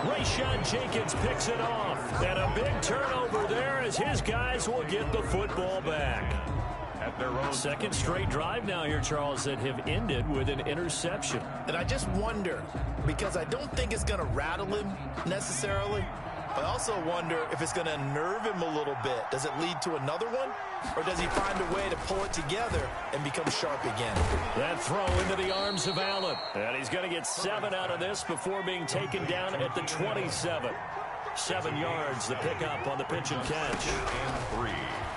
Rayshon Jenkins picks it off. And a big turnover there as his guys will get the football back.
At their own
2nd straight drive now here, Charles, that have ended with an interception.
And I just wonder, because I don't think it's going to rattle him necessarily. I also wonder if it's going to unnerve him a little bit. Does it lead to another one? Or does he find a way to pull it together and become sharp again?
That throw into the arms of Allen. And he's going to get 7 out of this before being taken down at the 27. 7 yards, the pickup on the pitch and catch.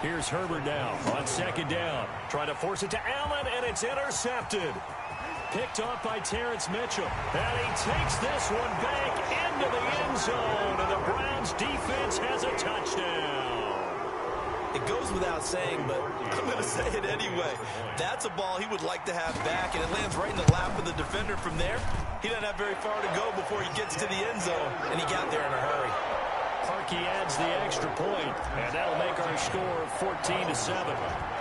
Here's Herbert now on 2nd down. Trying to force it to Allen, and it's intercepted. Picked off by Terrence Mitchell. And he takes this one back into the end zone. And the Browns defense has a touchdown.
It goes without saying, but I'm going to say it anyway. That's a ball he would like to have back, and it lands right in the lap of the defender from there. He doesn't have very far to go before he gets to the end zone, and he got there in a hurry.
Parkey adds the extra point, and that'll make our score 14-7.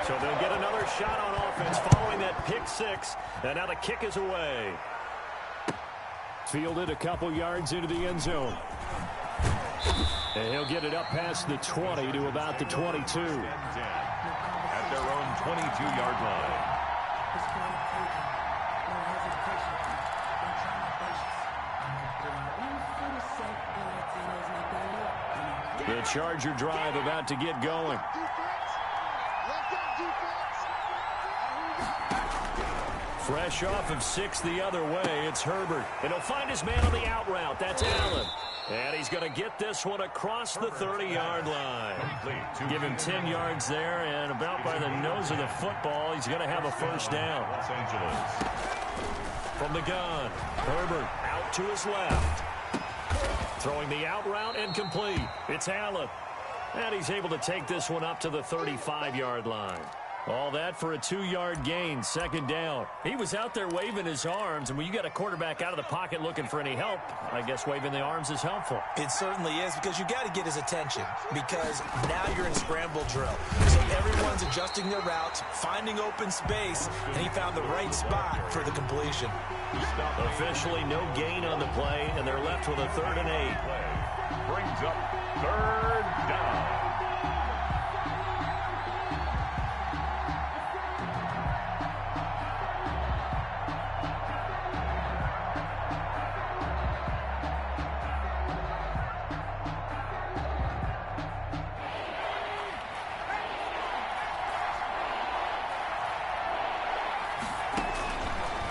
So they'll get another shot on offense following that pick 6, and now the kick is away. Fielded a couple yards into the end zone. And he'll get it up past the 20 to about the 22.
At their own 22-yard line.
The Charger drive about to get going. Fresh off of 6 the other way, it's Herbert. And he'll find his man on the out route. That's Allen. And he's going to get this one across the 30-yard line. Give him 10 yards there, and about by the nose of the football, he's going to have a first down.
Los Angeles.
From the gun, Herbert out to his left. Throwing the out route incomplete. It's Allen. And he's able to take this one up to the 35-yard line. All that for a 2-yard gain, 2nd down. He was out there waving his arms, and when you got a quarterback out of the pocket looking for any help, I guess waving the arms is helpful.
It certainly is, because you got to get his attention, because now you're in scramble drill. So everyone's adjusting their routes, finding open space, and he found the right spot for the completion.
Officially no gain on the play, and they're left with a 3rd and 8.
Brings up 3rd down.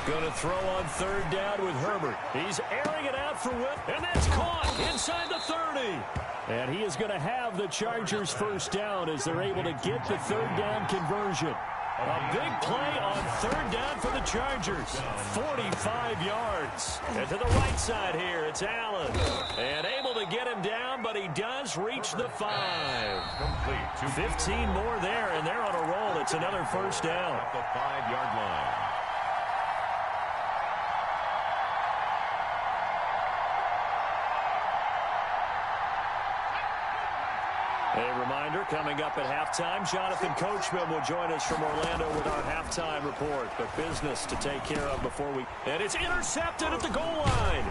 Going to throw on third down with Herbert. He's airing it out for Whip, and that's caught inside the 30. And he is going to have the Chargers first down as they're able to get the third down conversion. A big play on third down for the Chargers. 45 yards. And to the right side here, it's Allen. And able to get him down, but he does reach the 5.
Complete.
15 more there, and they're on a roll. It's another first down.
At the 5-yard line.
A reminder, coming up at halftime, Jonathan Coachman will join us from Orlando with our halftime report. But business to take care of before we... And it's intercepted at the goal line.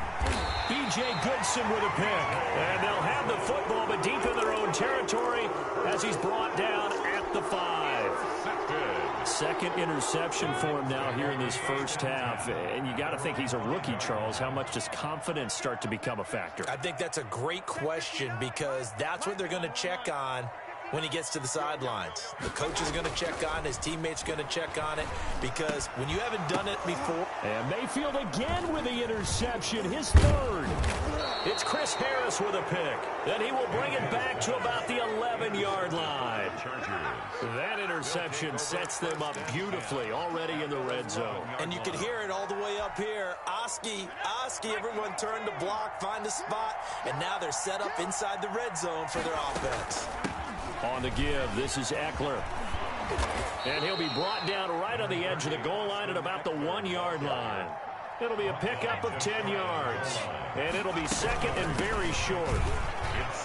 B.J. Goodson with a pick. And they'll have the football, but deep in their own territory as he's brought down at the 5. Second interception for him now here in this first half. And you got to think he's a rookie, Charles. How much does confidence start to become a factor?
I think that's a great question because that's what they're going to check on when he gets to the sidelines. The coach is going to check on, his teammates are going to check on it because when you haven't done it before.
And Mayfield again with the interception, his third. It's Chris Harris with a pick. Then he will bring it back to about the 11-yard line. That interception sets them up beautifully already in the red zone.
And you can hear it all the way up here. Oski, everyone turned to block, find a spot, and now they're set up inside the red zone for their offense.
On the give, this is Eckler. And he'll be brought down right on the edge of the goal line at about the 1-yard line. It'll be a pickup of 10 yards. And it'll be second and very short.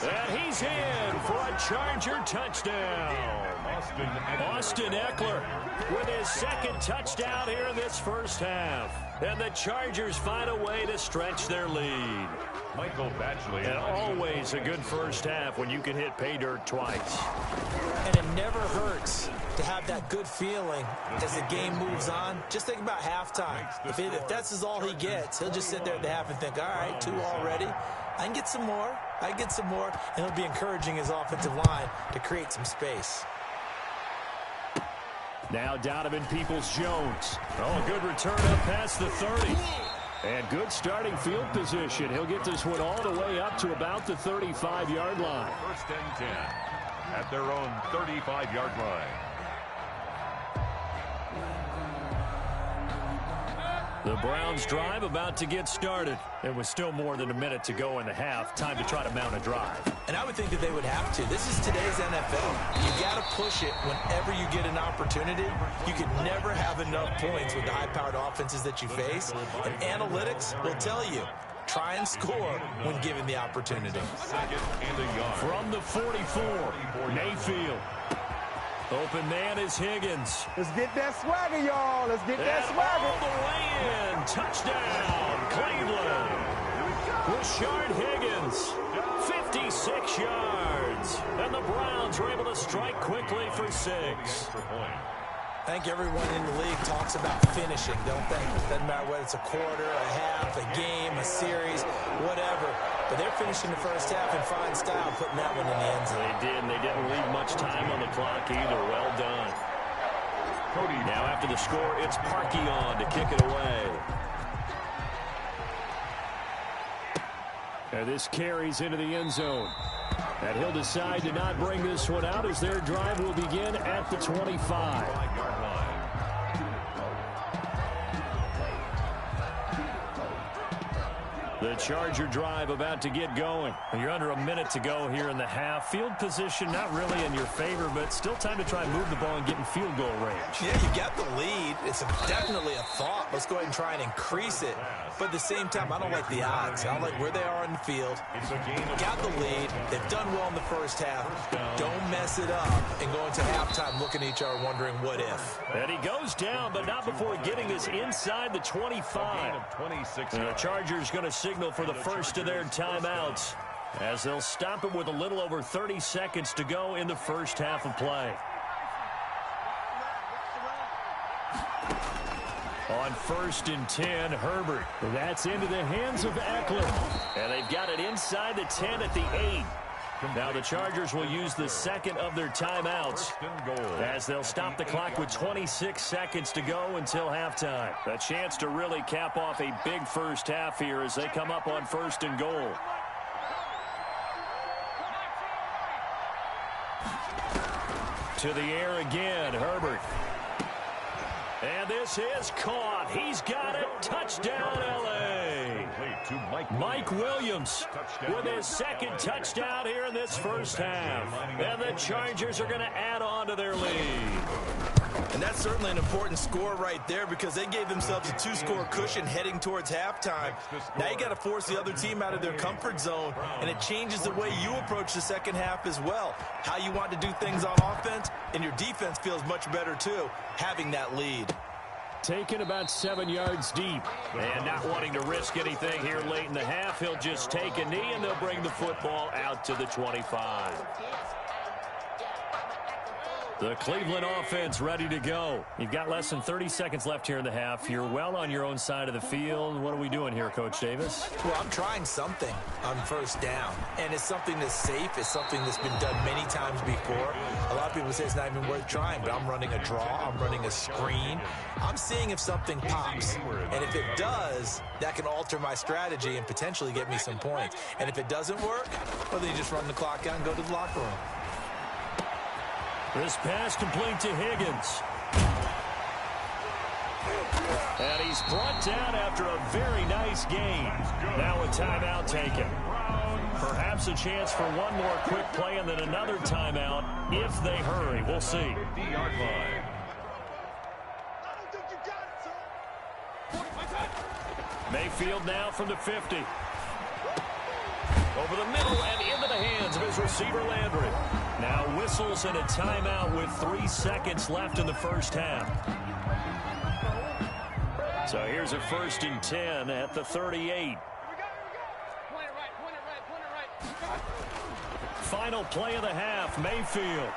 And he's in for a Charger touchdown. Austin Eckler with his second touchdown here in this first half. And the Chargers find a way to stretch their lead.
Michael Batchley.
And always a good first half when you can hit pay dirt twice.
And it never hurts to have that good feeling as the game moves on. Just think about halftime. If that's all he gets, he'll just sit there at the half and think, all right, 2 already. I can get some more. And he'll be encouraging his offensive line to create some space.
Now Donovan Peoples-Jones. Oh, good return up past the 30. And good starting field position. He'll get this one all the way up to about the 35-yard line.
First and 10 at their own 35-yard line.
The Browns drive about to get started. It was still more than a minute to go in the half. Time to try to mount a drive.
And I would think that they would have to. This is today's NFL. You got to push it whenever you get an opportunity. You can never have enough points with the high-powered offenses that you face. And analytics will tell you, try and score when given the opportunity.
Second and a yard.
From the 44, Mayfield. Open man is Higgins.
Let's get that swagger, y'all. Let's get that swagger.
All the way in. Touchdown, Cleveland. Rashard Higgins, 56 yards. And the Browns were able to strike quickly for 6.
I think everyone in the league talks about finishing, don't they? Doesn't matter whether it's a quarter, a half, a game, a series, whatever. But they're finishing the first half in fine style, putting that one in the end zone.
They did, and they didn't leave much time on the clock either. Well done.
Cody.
Now after the score, it's Parkey on to kick it away. And this carries into the end zone. And he'll decide to not bring this one out as their drive will begin at the 25. The Charger drive about to get going. You're under a minute to go here in the half. Field position not really in your favor, but still time to try and move the ball and get in field goal range.
Yeah, you got the lead. It's definitely a thought. Let's go ahead and try and increase it. But at the same time, I don't like the odds. I don't like where they are on the field. Got the lead. They've done well in the first half. Don't mess it up and go into halftime looking at each other wondering what if.
And he goes down, but not before getting this inside the 25. And the Chargers going to signal for the first of their timeouts as they'll stop it with a little over 30 seconds to go in the first half of play. On 1st and 10, Herbert. That's into the hands of Eckler. And they've got it inside the 10 at the 8. Now the Chargers will use the second of their timeouts as they'll stop the clock with 26 seconds to go until halftime. A chance to really cap off a big first half here as they come up on 1st and goal. To the air again, Herbert. And this is caught. He's got it. Touchdown, L.A. Mike Williams with his second touchdown here in this first half. And the Chargers are going to add on to their lead.
And that's certainly an important score right there because they gave themselves a 2-score cushion heading towards halftime. Now you got to force the other team out of their comfort zone, and it changes the way you approach the second half as well. How you want to do things on offense, and your defense feels much better too, having that lead.
Taken about 7 yards deep. And not wanting to risk anything here late in the half, he'll just take a knee, and they'll bring the football out to the 25. The Cleveland offense ready to go. You've got less than 30 seconds left here in the half. You're well on your own side of the field. What are we doing here, Coach Davis?
Well, I'm trying something on first down, and it's something that's safe. It's something that's been done many times before. A lot of people say it's not even worth trying, but I'm running a draw. I'm running a screen. I'm seeing if something pops, and if it does, that can alter my strategy and potentially get me some points. And if it doesn't work, well, then you just run the clock out and go to the locker room.
This pass complete to Higgins. And he's brought down after a very nice game. Now a timeout taken. Perhaps a chance for one more quick play and then another timeout if they hurry. We'll see.
50-yard line.
Mayfield now from the 50. Over the middle and into the hands of his receiver Landry. Now whistles and a timeout with 3 seconds left in the first half. So here's a 1st and 10 at the 38. Final play of the half, Mayfield.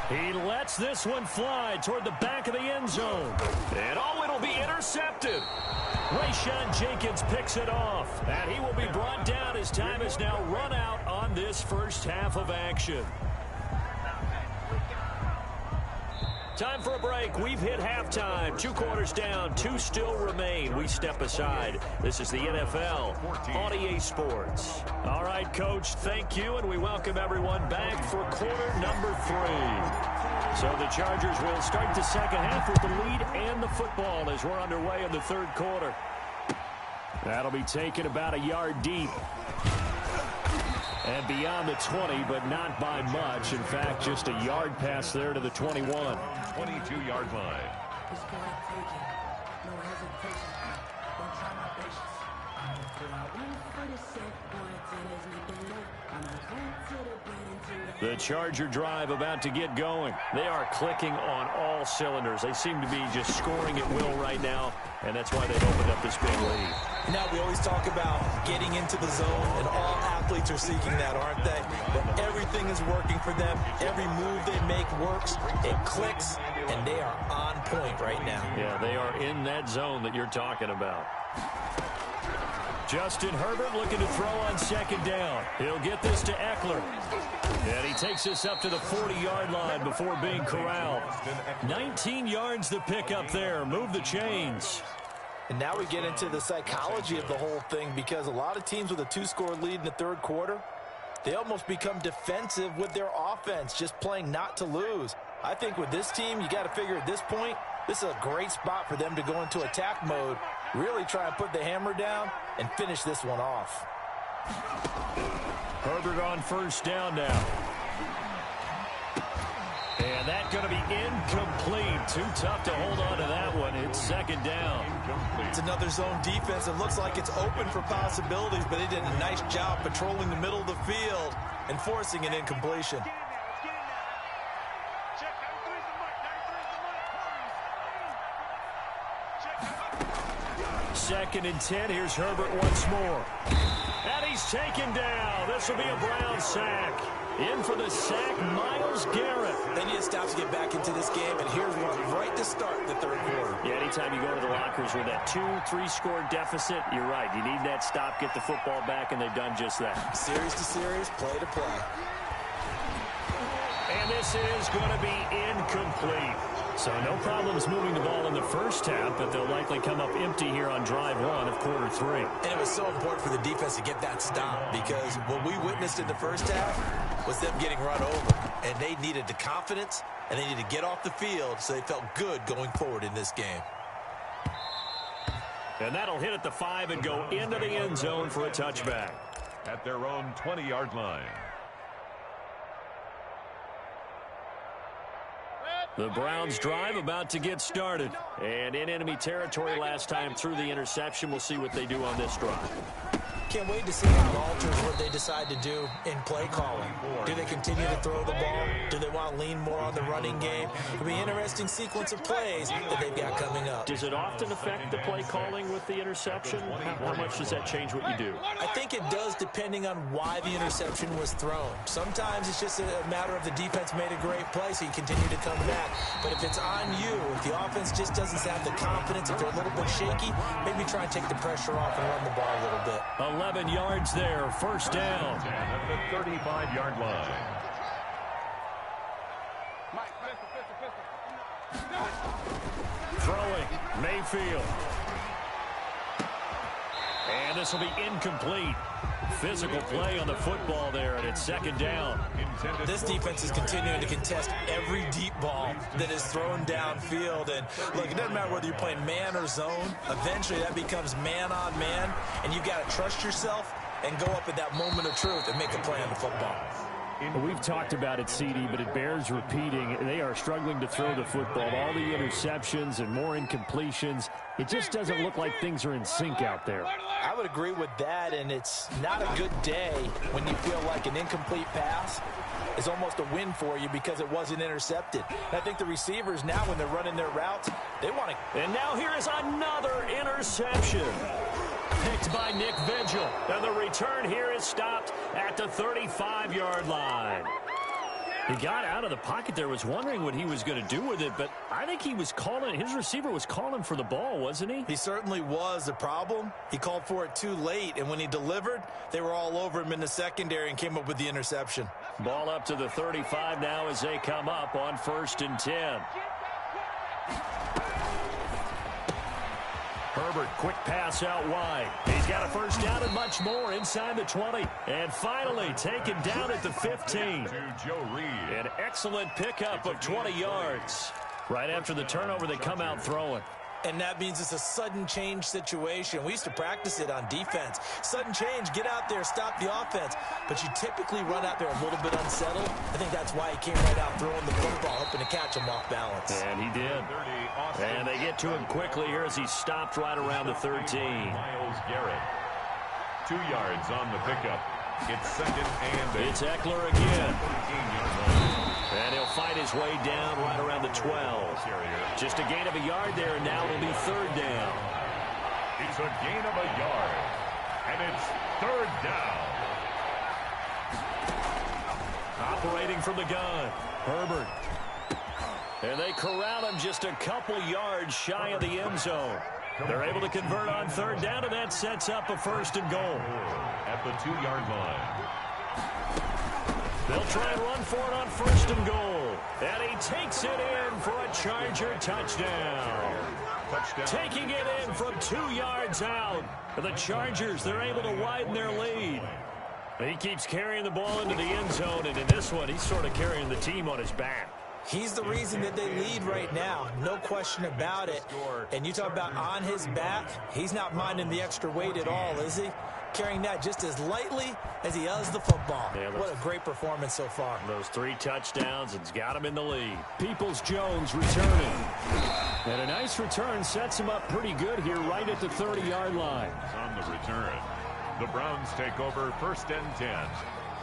He lets this one fly toward the back of the end zone. And it'll be intercepted. Rayshawn Jenkins picks it off, and he will be brought down as time is now run out on this first half of action. Time for a break. We've hit halftime. 2 quarters down, 2 still remain. We step aside. This is the NFL on EA Sports. All right, Coach, thank you, and we welcome everyone back for quarter number 3. So the Chargers will start the second half with the lead and the football as we're underway in the 3rd quarter. That'll be taken about a yard deep. And beyond the 20, but not by much. In fact, just a yard pass there to the 21.
22-yard line.
The Charger drive about to get going. They are clicking on all cylinders. They seem to be just scoring at will right now, and that's why they've opened up this big lead.
Now, we always talk about getting into the zone, and all athletes are seeking that, aren't they? But everything is working for them. Every move they make works. It clicks, and they are on point right now.
Yeah, they are in that zone that you're talking about. Justin Herbert looking to throw on 2nd down. He'll get this to Eckler. And he takes this up to the 40-yard line before being corralled. 19 yards to pick up there. Move the chains.
And now we get into the psychology of the whole thing, because a lot of teams with a 2-score lead in the 3rd quarter, they almost become defensive with their offense, just playing not to lose. I think with this team, you got to figure at this point, this is a great spot for them to go into attack mode, really try and put the hammer down and finish this one off.
Herbert on 1st down now. And that's going to be incomplete. Too tough to hold on to that one. It's 2nd down.
It's another zone defense. It looks like it's open for possibilities, but they did a nice job patrolling the middle of the field and forcing an incompletion.
2nd and 10. Here's Herbert once more. And he's taken down. This will be a Brown sack. In for the sack, Myles Garrett.
They need to stop to get back into this game, and here's one right to start the third quarter.
Yeah, anytime you go to the lockers with that 2-3 score deficit, you're right. You need that stop, get the football back, and they've done just that.
Series to series, play to play.
And this is going to be incomplete. So no problems moving the ball in the first half, but they'll likely come up empty here on drive one of quarter three.
And it was so important for the defense to get that stop, because what we witnessed in the first half was them getting run over. And they needed the confidence, and they needed to get off the field so they felt good going forward in this game.
And that'll hit at the 5 and go into the end zone for a touchback.
At their own 20-yard line.
The Browns drive about to get started. And in enemy territory last time through the interception. We'll see what they do on this drive.
Can't wait to see how it alters what they decide to do in play calling. Do they continue to throw the ball? Do they want to lean more on the running game? It'll be an interesting sequence of plays that they've got coming up.
Does it often affect the play calling with the interception? How much does that change what you do?
I think it does, depending on why the interception was thrown. Sometimes it's just a matter of the defense made a great play, so you continue to come back. But if it's on you, if the offense just doesn't have the confidence, if they're a little bit shaky, maybe try and take the pressure off and run the ball a little bit.
11 yards there, first down.
At the 35-yard line.
Throwing, Mayfield. And this will be incomplete. Physical play on the football there, and it's second down.
This defense is continuing to contest every deep ball that is thrown downfield. And look, it doesn't matter whether you're playing man or zone. Eventually, that becomes man on man, and you've got to trust yourself and go up at that moment of truth and make a play on the football.
We've talked about it, CD, but it bears repeating. They are struggling to throw the football. All the interceptions and more incompletions. It just doesn't look like things are in sync out there.
I would agree with that, and it's not a good day when you feel like an incomplete pass is almost a win for you because it wasn't intercepted. And I think the receivers now, when they're running their routes, they want to.
And now here is another interception. Picked by Nick Vigil. And the return here is stopped at the 35-yard line. He got out of the pocket there, was wondering what he was going to do with it, but I think he was calling, his receiver was calling for the ball, wasn't he?
He certainly was. The problem, he called for it too late, and when he delivered, they were all over him in the secondary and came up with the interception.
Ball up to the 35 now as they come up on 1st and 10. Herbert, quick pass out wide. He's got a first down and much more inside the 20. And finally taken down at the 15.
To Joe Reed.
An excellent pickup of 20 yards. Right after the turnover, they come out throwing.
And that means it's a sudden change situation. We used to practice it on defense. Sudden change, get out there, stop the offense. But you typically run out there a little bit unsettled. I think that's why he came right out throwing the football, hoping to catch him off balance.
And he did. And they get to him quickly here as he stopped right around the 13.
Myles Garrett. 2 yards on the pickup. It's second and 8.
It's Eckler again.
14-yard line.
And he'll fight his way down right around the 12. Just a gain of a yard there, and now it'll be third down.
It's a gain of a yard. And it's third down.
Operating from the gun, Herbert. And they corral him just a couple yards shy of the end zone. They're able to convert on third down, and that sets up a 1st and goal.
At the 2-yard line.
They'll try and run for it on 1st and goal. And he takes it in for a Charger touchdown. Taking it in from 2 yards out. The Chargers, they're able to widen their lead. He keeps carrying the ball into the end zone, and in this one, he's sort of carrying the team on his back.
He's the reason that they lead right now. No question about it. And you talk about on his back, he's not minding the extra weight at all, is he? Carrying that just as lightly as he does the football. Yeah, what a great performance so far.
Those 3 touchdowns, it's got him in the lead. Peoples-Jones returning. And a nice return sets him up pretty good here right at the 30-yard line.
On the return, the Browns take over 1st and 10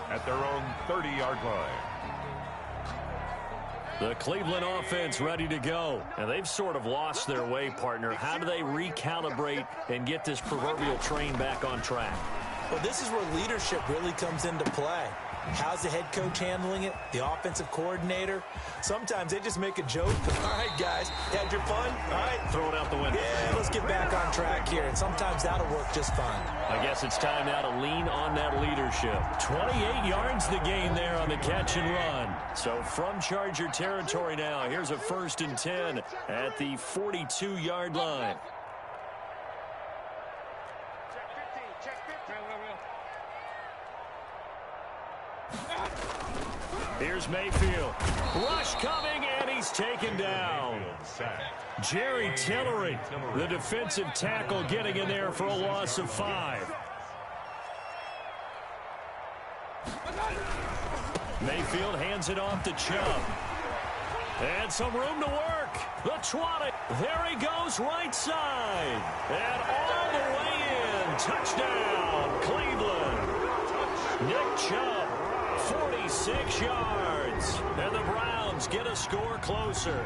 at their own 30-yard line.
The Cleveland offense ready to go. And they've sort of lost their way, partner. How do they recalibrate and get this proverbial train back on track?
Well, this is where leadership really comes into play. How's the head coach handling it? The offensive coordinator? Sometimes they just make a joke. All right, guys, had your fun? All right.
Throw it out the window.
Yeah, let's get back on track here. And sometimes that'll work just fine.
I guess it's time now to lean on that leadership. 28 yards the gain there on the catch and run. So from Charger territory now, here's a 1st and 10 at the 42-yard line. Here's Mayfield. Rush coming, and he's taken down. Jerry Tillery, the defensive tackle, getting in there for a loss of 5. Mayfield hands it off to Chubb. And some room to work. The 20. There he goes, right side. And all the way in. Touchdown, Cleveland. Nick Chubb, 46 yards. And the Browns get a score closer.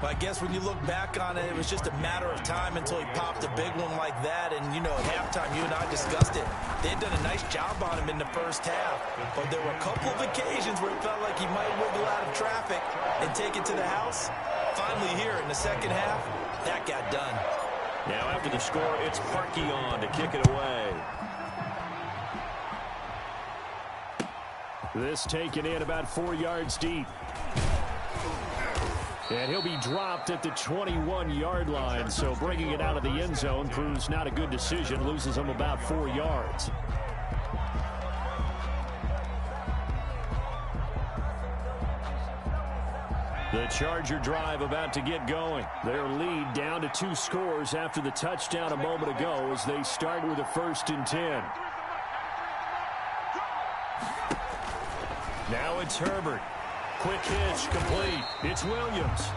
Well, I guess when you look back on it, it was just a matter of time until he popped a big one like that. And, you know, at halftime, you and I discussed it. They had done a nice job on him in the first half. But there were a couple of occasions where it felt like he might wiggle out of traffic and take it to the house. Finally here in the second half, that got done.
Now after the score, it's Parkey on to kick it away. This taken in about 4 yards deep. And he'll be dropped at the 21-yard line, so bringing it out of the end zone proves not a good decision, loses him about 4 yards. The Charger drive about to get going. Their lead down to 2 scores after the touchdown a moment ago as they start with a 1st and 10. Now it's Herbert. Quick hitch, complete. It's Williams.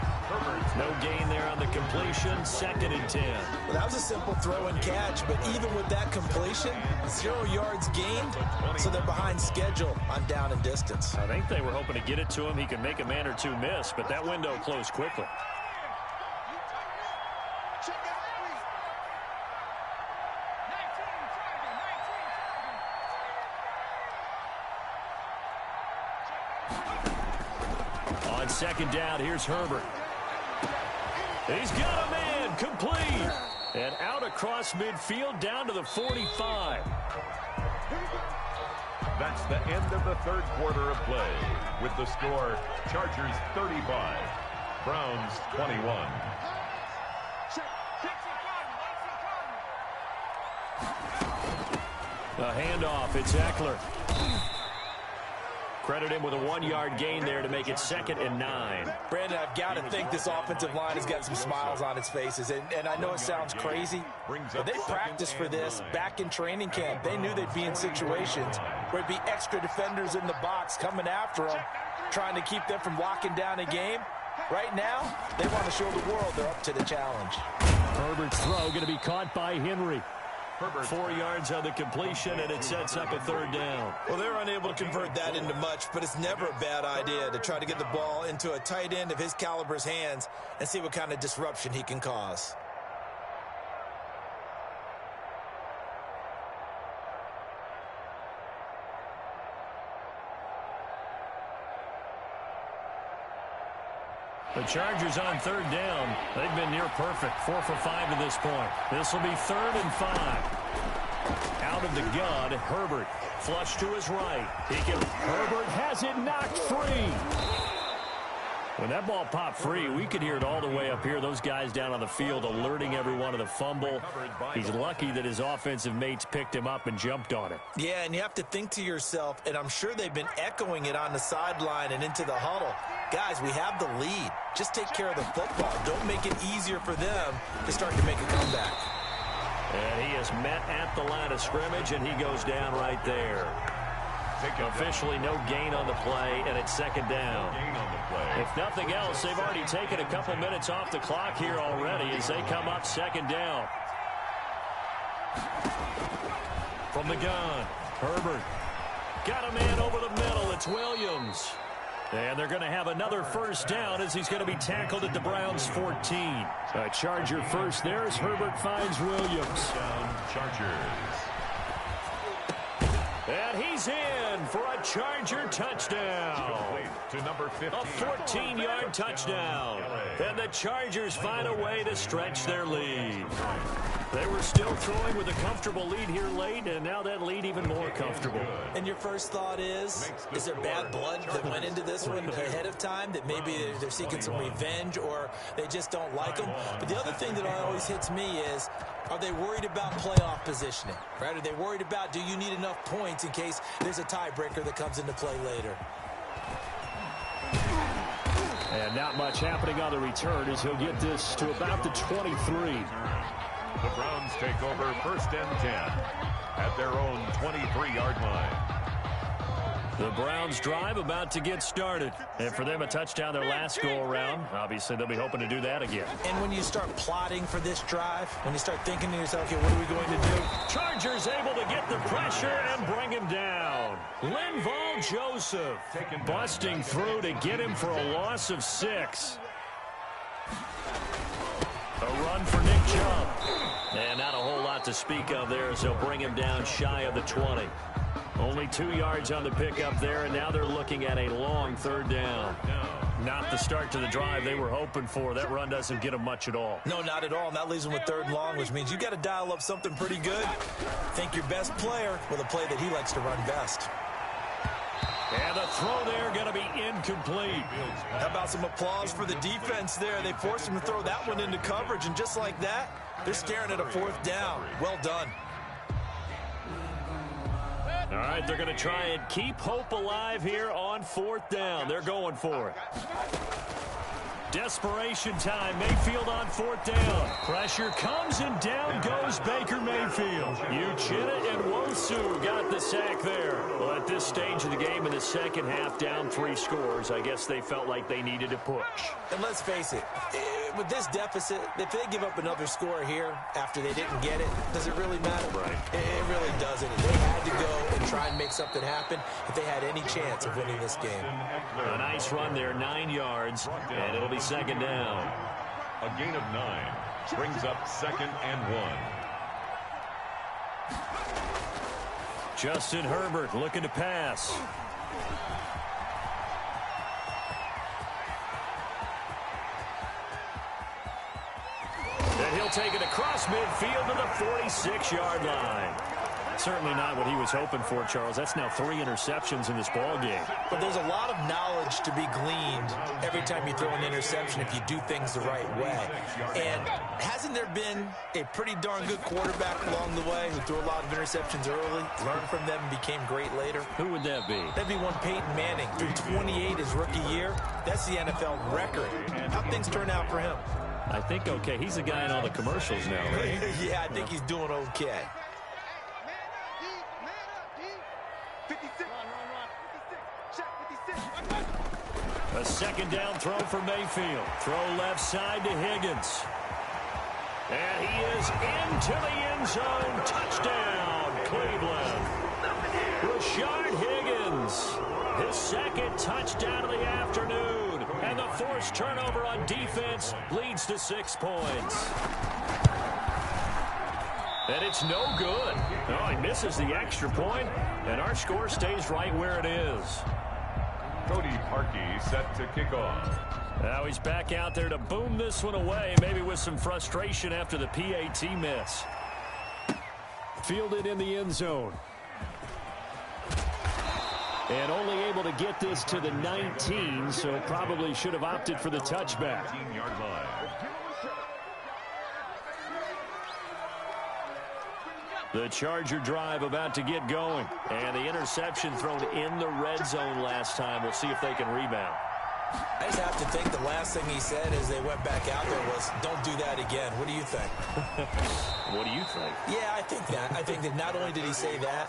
No gain there on the completion. 2nd and 10.
Well, that was a simple throw and catch, but even with that completion, 0 yards gained, so they're behind schedule on down and distance.
I think they were hoping to get it to him. He could make a man or two miss, but that window closed quickly. On 2nd down, here's Herbert. He's got a man, complete. And out across midfield, down to the 45.
That's the end of the 3rd quarter of play. With the score, Chargers 35, Browns 21.
A handoff, it's Eckler. Credit him with a 1-yard gain there to make it 2nd and 9.
Brandon, I've got to think this offensive line has got some smiles on its faces. And I know it sounds crazy, but they practiced for this back in training camp. They knew they'd be in situations where it'd be extra defenders in the box coming after them, trying to keep them from locking down a game. Right now, they want to show the world they're up to the challenge.
Herbert's throw going to be caught by Henry. 4 yards on the completion, and it sets up a 3rd down.
Well, they're unable to convert that into much, but it's never a bad idea to try to get the ball into a tight end of his caliber's hands and see what kind of disruption he can cause.
The Chargers on 3rd down. They've been near perfect. 4 for 5 to this point. This will be 3rd and 5. Out of the gun, Herbert. Flush to his right. Herbert has it knocked free. When that ball popped free, we could hear it all the way up here. Those guys down on the field alerting everyone of the fumble. He's lucky that his offensive mates picked him up and jumped on it.
Yeah, and you have to think to yourself, and I'm sure they've been echoing it on the sideline and into the huddle. Guys, we have the lead. Just take care of the football. Don't make it easier for them to start to make a comeback.
And he is met at the line of scrimmage, and he goes down right there. Officially no gain on the play, and it's 2nd down. If nothing else, they've already taken a couple minutes off the clock here already as they come up 2nd down. From the gun, Herbert. Got a man over the middle. It's Williams. And they're going to have another 1st down as he's going to be tackled at the Browns' 14. A Charger first there as Herbert finds Williams.
Chargers.
And he's in for a Charger touchdown.
To number 15.
A 14-yard touchdown. And the Chargers find a way to stretch their lead. They were still throwing with a comfortable lead here late, and now that lead even more comfortable.
And your first thought is there bad blood that went into this one ahead of time, that maybe they're seeking some revenge or they just don't like them? But the other thing that always hits me is, are they worried about playoff positioning? Right? Are they worried about, do you need enough points in case there's a tiebreaker that comes into play later?
And not much happening on the return as he'll get this to about the 23.
The Browns take over 1st and 10 at their own 23-yard line.
The Browns drive about to get started. And for them, a touchdown their last go-around. Obviously, they'll be hoping to do that again.
And when you start plotting for this drive, when you start thinking to yourself, okay, what are we going to do?
Chargers able to get the pressure and bring him down. Linval Joseph busting through to get him for a loss of 6. A run for Nick Chubb. And not a whole lot to speak of there as they'll bring him down shy of the 20. Only 2 yards on the pickup there, and now they're looking at a long 3rd down. Not the start to the drive they were hoping for. That run doesn't get them much at all.
No, not at all. And that leaves them with 3rd and long, which means you got to dial up something pretty good. Think your best player with a play that he likes to run best.
And the throw there going to be incomplete.
How about some applause for the defense there? They forced him to throw that one into coverage, and just like that, they're staring at a 4th down. Well done.
All right, they're going to try and keep hope alive here on 4th down. They're going for it. Desperation time. Mayfield on 4th down. Pressure comes and down goes Baker Mayfield. Uchenna and Wosu got the sack there. Well, at this stage of the game in the second half, down 3 scores, I guess they felt like they needed to push.
And let's face it, with this deficit, if they give up another score here after they didn't get it, does it really matter?
Right.
It really doesn't. They had to go and try and make something happen if they had any chance of winning this game.
A nice run there, 9 yards, and it'll be 2nd down.
A gain of 9 brings up 2nd and 1.
Justin Herbert looking to pass. And he'll take it across midfield to the 46-yard line. Certainly not what he was hoping for, Charles. That's now 3 interceptions in this ball game.
But there's a lot of knowledge to be gleaned every time you throw an interception if you do things the right way. And hasn't there been a pretty darn good quarterback along the way who threw a lot of interceptions early, learned from them, and became great later?
Who would that be?
That'd be one Peyton Manning. Threw 28 his rookie year. That's the NFL record. How'd things turn out for him?
I think okay. He's the guy in all the commercials now, right?
Yeah, I think he's doing okay.
56. Check 56.
A 2nd down throw for Mayfield. Throw left side to Higgins. And he is into the end zone. Touchdown, Cleveland. Rashard Higgins. His 2nd touchdown of the afternoon. And the forced turnover on defense leads to 6 points. And it's no good. Oh, he misses the extra point, and our score stays right where it is.
Cody Parkey set to kick off.
Now he's back out there to boom this one away, maybe with some frustration after the PAT miss. Fielded in the end zone. And only able to get this to the 19, so probably should have opted for the touchback.
15-yard line.
The Charger drive about to get going. And the interception thrown in the red zone last time. We'll see if they can rebound.
I just have to think the last thing he said as they went back out there was, don't do that again. What do you think?
What do you think?
Yeah, I think that. I think that not only did he say that,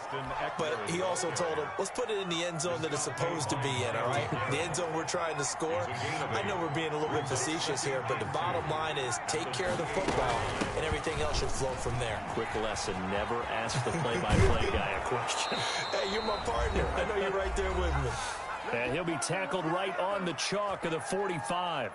but he also told him, let's put it in the end zone that it's supposed to be in, all right? The end zone we're trying to score. I know we're being a little bit facetious here, but the bottom line is take care of the football, and everything else should flow from there.
Quick lesson, never ask the play-by-play guy a question.
Hey, you're my partner. I know you're right there with me.
And he'll be tackled right on the chalk of the 45.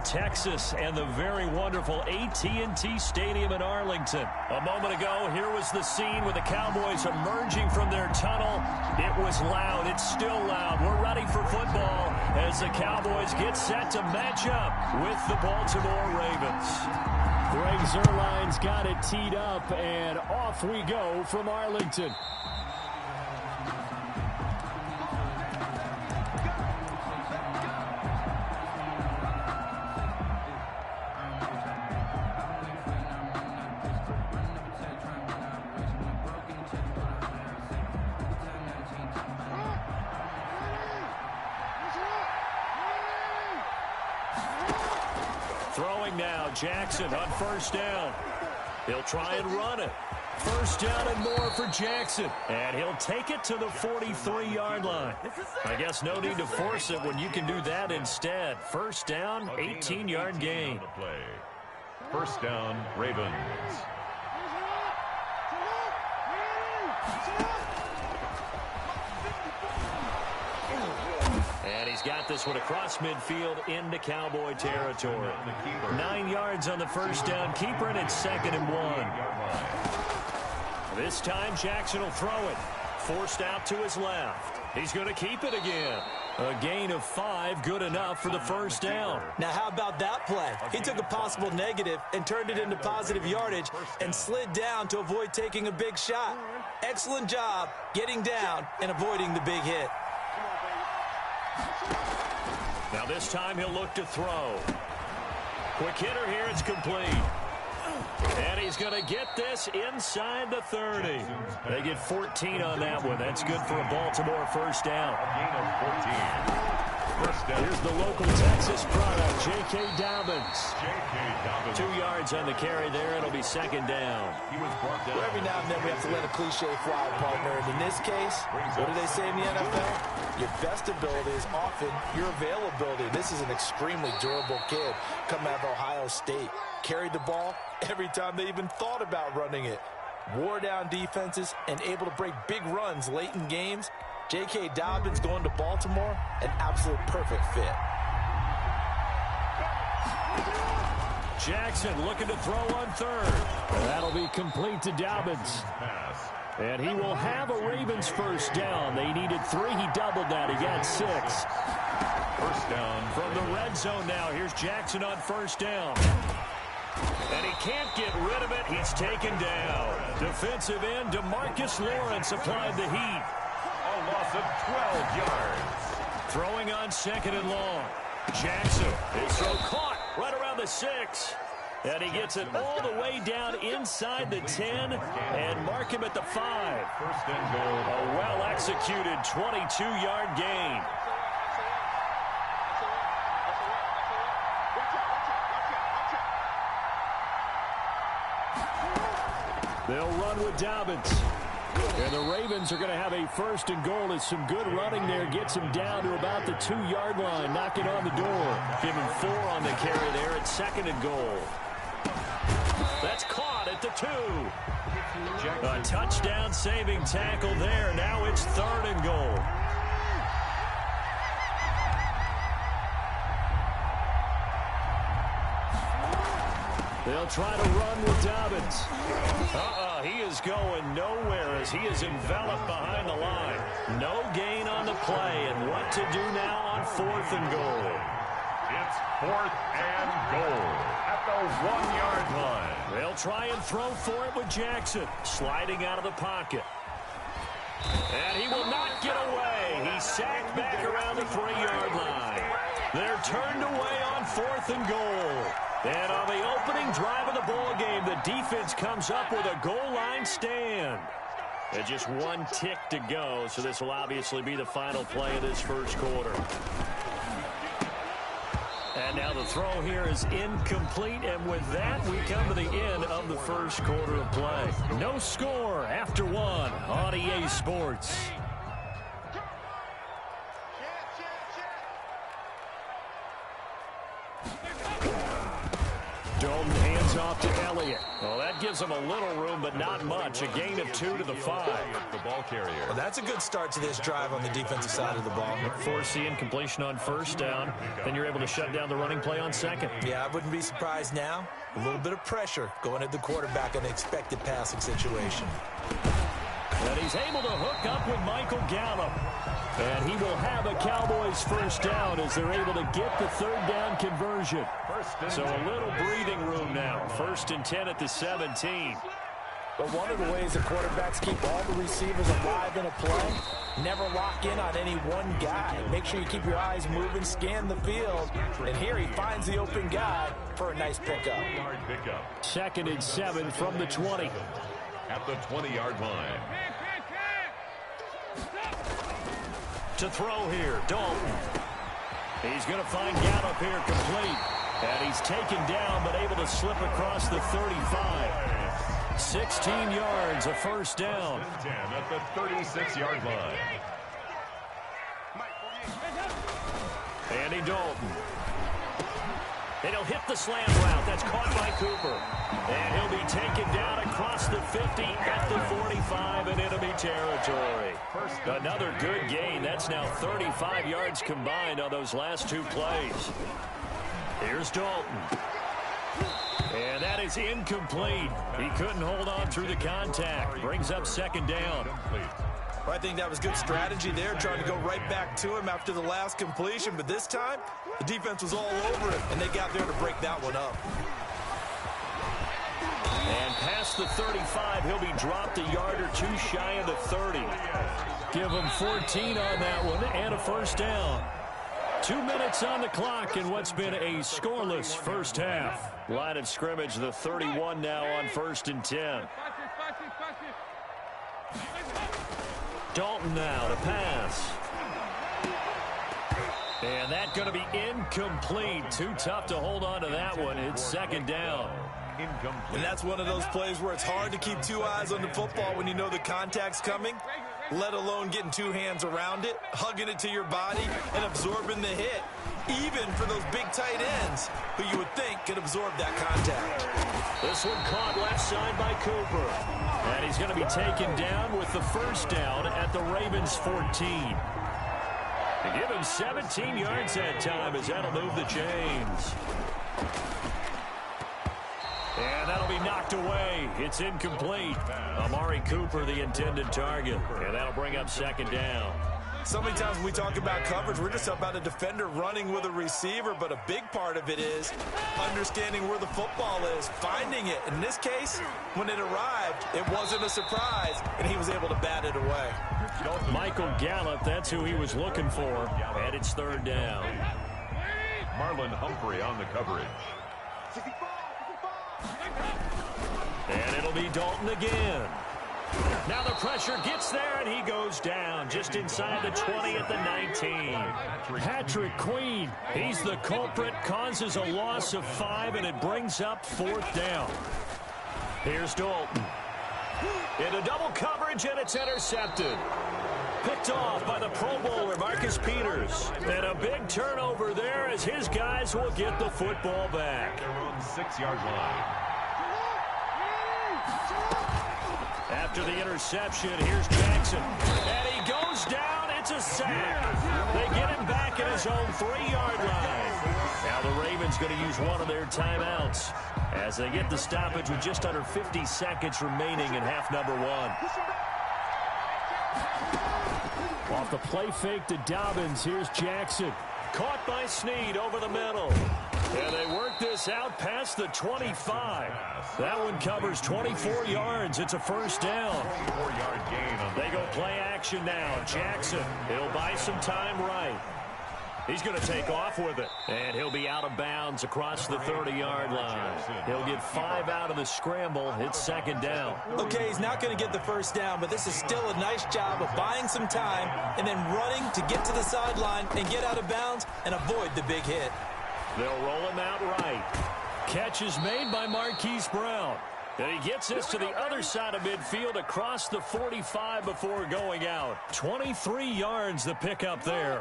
Texas and the very wonderful AT&T Stadium in Arlington. A moment ago, here was the scene with the Cowboys emerging from their tunnel. It was loud. It's still loud. We're ready for football as the Cowboys get set to match up with the Baltimore Ravens. Greg Zuerlein's got it teed up, and off we go from Arlington. Throwing now, Jackson on first down. He'll try and run it. First down and more for Jackson. And he'll take it to the 43-yard line. I guess no need to force it when you can do that instead. First down, 18-yard gain.
First down, Ravens.
And he's got this one across midfield into Cowboy territory. 9 yards on the first down keeper, and it's 2nd and 1. This time Jackson will throw it. Forced out to his left. He's going to keep it again. A gain of 5, good enough for the first down.
Now how about that play? He took a possible negative and turned it into positive yardage and slid down to avoid taking a big shot. Excellent job getting down and avoiding the big hit.
Now this time he'll look to throw. Quick hitter here, it's complete. And he's going to get this inside the 30. They get 14 on that one. That's good for a Baltimore first down.
A gain of 14. First down.
Here's the local Texas product, J.K. Dobbins.
J.K. Dobbins.
2 yards on the carry there. It'll be 2nd down.
He was brought down.
Well, every now and then we have to let a cliche fly, partner. And in this case, what do they say in the NFL? Your best ability is often your availability. This is an extremely durable kid coming out of Ohio State. Carried the ball every time they even thought about running it. Wore down defenses and able to break big runs late in games. J.K. Dobbins going to Baltimore, an absolute perfect fit.
Jackson looking to throw on third. That'll be complete to Dobbins. And he will have a Ravens first down. They needed 3. He doubled that. He got 6.
First down.
From the red zone now, here's Jackson on first down. And he can't get rid of it. He's taken down. Defensive end DeMarcus Lawrence applied the heat.
A loss of 12 yards.
Throwing on 2nd and long. Jackson, his throw caught right around the 6. And he gets it all the way down inside the 10 and mark him at the 5.
First and goal.
A well-executed 22-yard gain. They'll run with Dobbins. And the Ravens are going to have a 1st and goal as some good running there gets him down to about the 2-yard line, knocking on the door. Give him 4 on the carry there at 2nd and goal. That's caught at the 2. A touchdown saving tackle there. Now it's 3rd and goal. They'll try to run with Dobbins. He is going nowhere as he is enveloped behind the line. No gain on the play, and what to do now on 4th and goal.
It's 4th and goal at the 1-yard line.
They'll try and throw for it with Jackson, sliding out of the pocket. And he will not get away. He's sacked back around the 3-yard line. They're turned away on 4th and goal. And on the opening drive of the ball game, the defense comes up with a goal line stand. And just 1 tick to go, so this will obviously be the final play of this first quarter. And now the throw here is incomplete, and with that, we come to the end of the first quarter of play. No score after 1 on EA Sports. Dalton hands off to Elliott. Well, that gives him a little room, but not much. A gain of 2 to the 5.
The ball carrier.
Well, that's a good start to this drive on the defensive side of the ball.
Force the incompletion on first down. Then you're able to shut down the running play on second.
Yeah, I wouldn't be surprised now. A little bit of pressure going at the quarterback in an expected passing situation.
And he's able to hook up with Michael Gallup. And he will have a Cowboys first down as they're able to get the third down conversion. So a little breathing room now. 1st and 10 at the 17.
But one of the ways the quarterbacks keep all the receivers alive in a play, never lock in on any one guy. Make sure you keep your eyes moving, scan the field. And here he finds the open guy for a nice pickup.
2nd and 7 from the 20.
At the 20-yard line.
To throw here, Dalton. He's going to find Gallup here complete. And he's taken down, but able to slip across the 35. 16 yards, a first down.
10 at the 36-yard line.
Andy Dalton. And he'll hit the slant route. That's caught by Cooper. And he'll be taken down across the 50 at the 45 in enemy territory. Another good gain. That's now 35 yards combined on those last 2 plays. Here's Dalton. And that is incomplete. He couldn't hold on through the contact. Brings up 2nd down.
I think that was good strategy there, trying to go right back to him after the last completion. But this time, the defense was all over it, and they got there to break that one up.
And past the 35, he'll be dropped a yard or 2 shy of the 30. Give him 14 on that one and a first down. 2 minutes on the clock in what's been a scoreless first half. Line of scrimmage, the 31 now on 1st and 10. Dalton now to pass. And that's going to be incomplete. Too tough to hold on to that one. It's 2nd down.
And that's one of those plays where it's hard to keep 2 eyes on the football when you know the contact's coming, let alone getting 2 hands around it, hugging it to your body, and absorbing the hit, even for those big tight ends who you would think could absorb that contact.
This one caught left side by Cooper. And he's going to be taken down with the first down at the Ravens 14. To give him 17 yards that time as that'll move the chains. And that'll be knocked away. It's incomplete. Amari Cooper, the intended target. And that'll bring up 2nd down.
So many times when we talk about coverage, we're just about a defender running with a receiver, but a big part of it is understanding where the football is, finding it. In this case, when it arrived, it wasn't a surprise, and he was able to bat it away.
Michael Gallup, that's who he was looking for, and it's 3rd down.
Marlon Humphrey on the coverage.
And it'll be Dalton again. Now the pressure gets there, and he goes down just inside the 20 at the 19. Patrick Queen, he's the culprit, causes a loss of 5, and it brings up 4th down. Here's Dalton. Into double coverage, and it's intercepted. Picked off by the Pro Bowler, Marcus Peters. And a big turnover there as his guys will get the football back.
They're on the 6-yard line.
After the interception, here's Jackson. And he goes down. It's a sack. They get him back at his own 3-yard line. Now the Ravens going to use one of their timeouts as they get the stoppage with just under 50 seconds remaining in half number 1. Off the play fake to Dobbins, here's Jackson. Caught by Snead over the middle. And they work this out past the 25. That one covers 24 yards. It's a first down.
4-yard gain.
They go play action now. Jackson, he'll buy some time right. He's going to take off with it. And he'll be out of bounds across the 30-yard line. He'll get 5 out of the scramble. It's 2nd down.
Okay, he's not going to get the first down, but this is still a nice job of buying some time and then running to get to the sideline and get out of bounds and avoid the big hit.
They'll roll him out right. Catch is made by Marquise Brown. And he gets this to the other side of midfield across the 45 before going out. 23 yards the pickup there.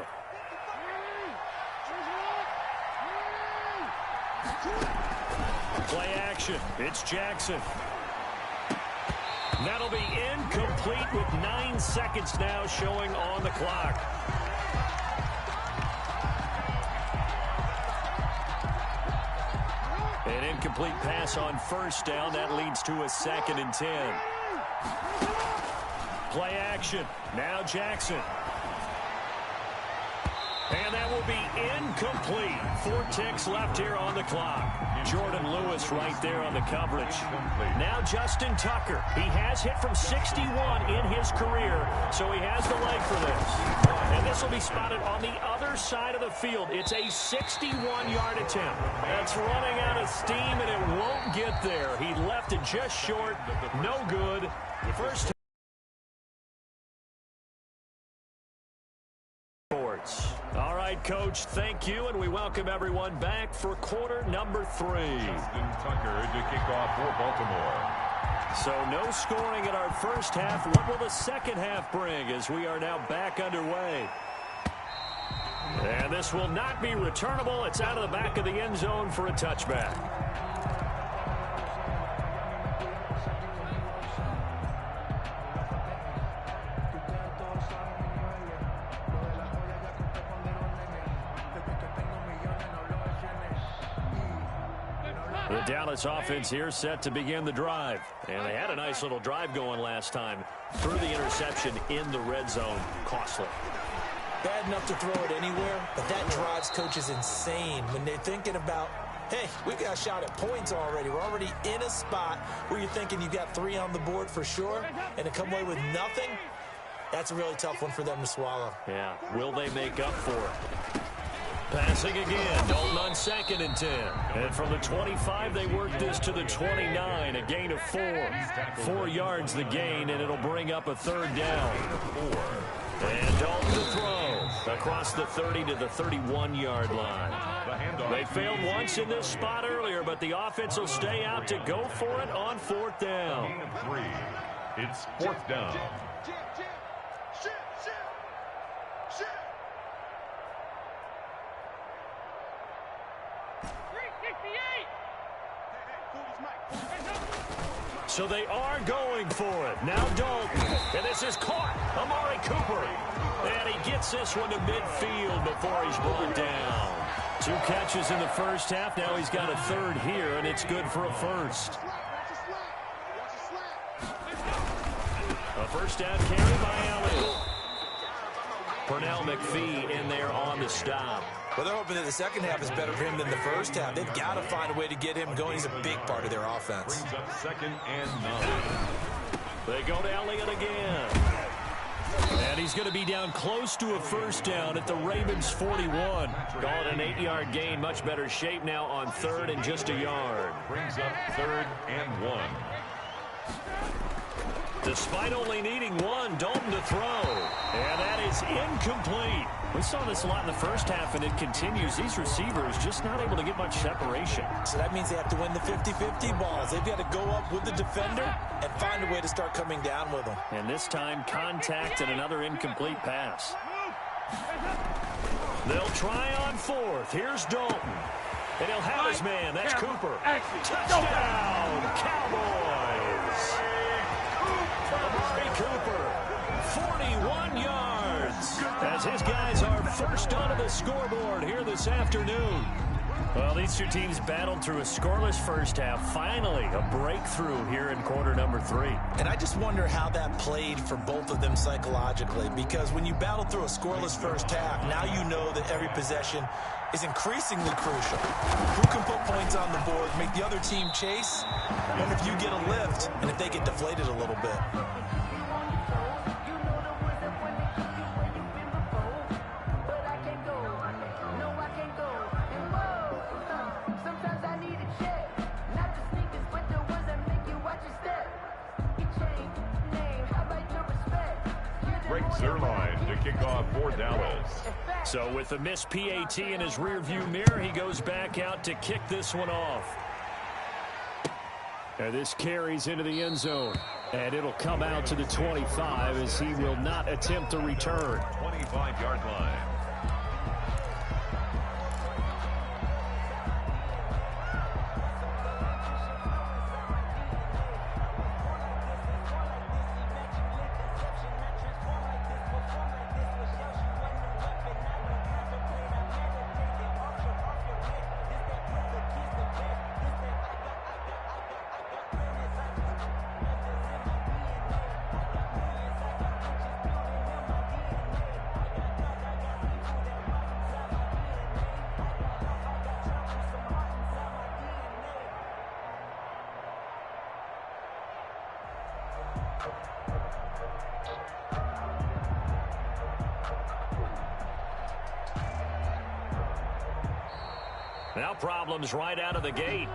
Play action. It's Jackson. That'll be incomplete with 9 seconds now showing on the clock. An incomplete pass on first down. That leads to a 2nd and 10. Play action. Now Jackson. And that will be incomplete. 4 ticks left here on the clock. Jordan Lewis right there on the coverage. Now Justin Tucker. He has hit from 61 in his career, so he has the leg for this. And this will be spotted on the other side of the field. It's a 61-yard attempt. That's running out of steam, and it won't get there. He left it just short. No good. First. All right, Coach, thank you, and we welcome everyone back for quarter number 3.
Justin Tucker to kick off for Baltimore.
So no scoring in our first half. What will the second half bring as we are now back underway? And this will not be returnable. It's out of the back of the end zone for a touchback. The Dallas offense here set to begin the drive. And they had a nice little drive going last time. Through the interception in the red zone. Costly.
Bad enough to throw it anywhere, but that drives coaches insane when they're thinking about, hey, we got a shot at points already. We're already in a spot where you're thinking you got 3 on the board for sure, and to come away with nothing, that's a really tough one for them to swallow.
Yeah, will they make up for it? Passing again, Dalton on 2nd and 10. And from the 25, they work this to the 29, a gain of 4. 4 yards the gain, and it'll bring up a 3rd down. And Dalton to throw across the 30 to the 31-yard line. They failed once in this spot earlier, but the offense will stay out to go for it on 4th down.
Gain of 3. It's 4th down.
So they are going for it. Now Dalton. And this is caught. Amari Cooper. And he gets this one to midfield before he's brought down. 2 catches in the first half. Now he's got a 3rd here, and it's good for a 1st. A first down carry by Elliott. Pernell McPhee in there on the stop.
Well, they're hoping that the second half is better for him than the first half. They've got to find a way to get him going. He's a big part of their offense.
Brings up 2nd and 9.
They go to Elliott again. And he's going to be down close to a first down at the Ravens 41. Call it an 8-yard gain. Much better shape now on 3rd and just a yard.
Brings up 3rd and 1.
Despite only needing 1, Dalton to throw. And that is incomplete. We saw this a lot in the first half, and it continues. These receivers just not able to get much separation.
So that means they have to win the 50-50 balls. They've got to go up with the defender and find a way to start coming down with them.
And this time, contact and another incomplete pass. They'll try on 4th. Here's Dalton. And he'll have his man. That's Cooper. Touchdown, Cowboys. Amari Cooper, 41 yards, as his guys are first onto the scoreboard here this afternoon. Well, these 2 teams battled through a scoreless first half. Finally, a breakthrough here in quarter number 3.
And I just wonder how that played for both of them psychologically, because when you battle through a scoreless first half, now you know that every possession is increasingly crucial. Who can put points on the board, make the other team chase, and if you get a lift, and if they get deflated a little bit.
Breaks their line to kick off for Dallas.
So with the missed PAT in his rearview mirror, he goes back out to kick this one off. And this carries into the end zone. And it'll come out to the 25 as he will not attempt a return.
25-yard line.
Now problems right out of the gate.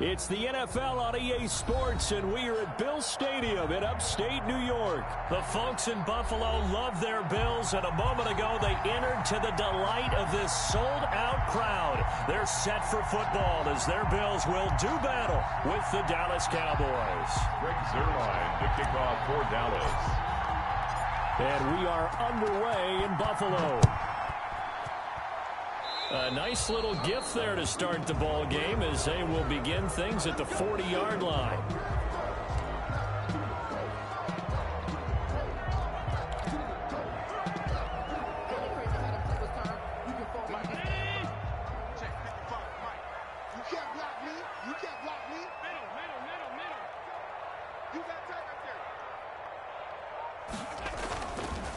It's the NFL on EA Sports, and we are at Bills Stadium in upstate New York. The folks in Buffalo love their Bills, and a moment ago they entered to the delight of this sold-out crowd. They're set for football as their Bills will do battle with the Dallas Cowboys.
Greg Zuerlein to kick off for Dallas.
And we are underway in Buffalo. A nice little gift there to start the ball game as they will begin things at the 40-yard line.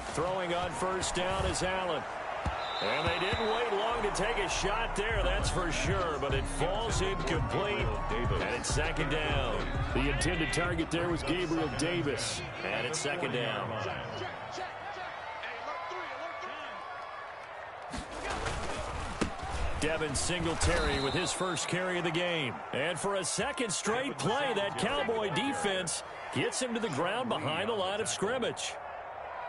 Throwing on first down is Allen. And they didn't wait long to take a shot there, that's for sure, but it falls incomplete, and it's second down. The intended target there was Gabriel Davis, and it's second down. Devin Singletary with his first carry of the game. And for a second straight play, that Cowboy defense gets him to the ground behind the line of scrimmage.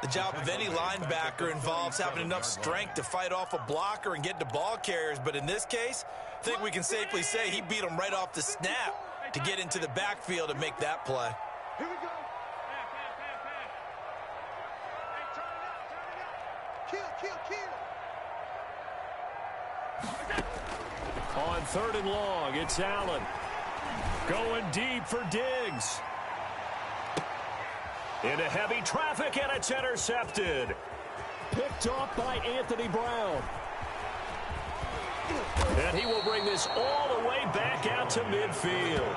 The job of any linebacker involves having enough strength to fight off a blocker and get to ball carriers. But in this case, I think we can safely say he beat him right off the snap to get into the backfield and make that play.
Here we go. Hey, turn it out. Kill.
On third and long, it's Allen. Going deep for Diggs. Into heavy traffic, and it's intercepted. Picked off by Anthony Brown. And he will bring this all the way back out to midfield.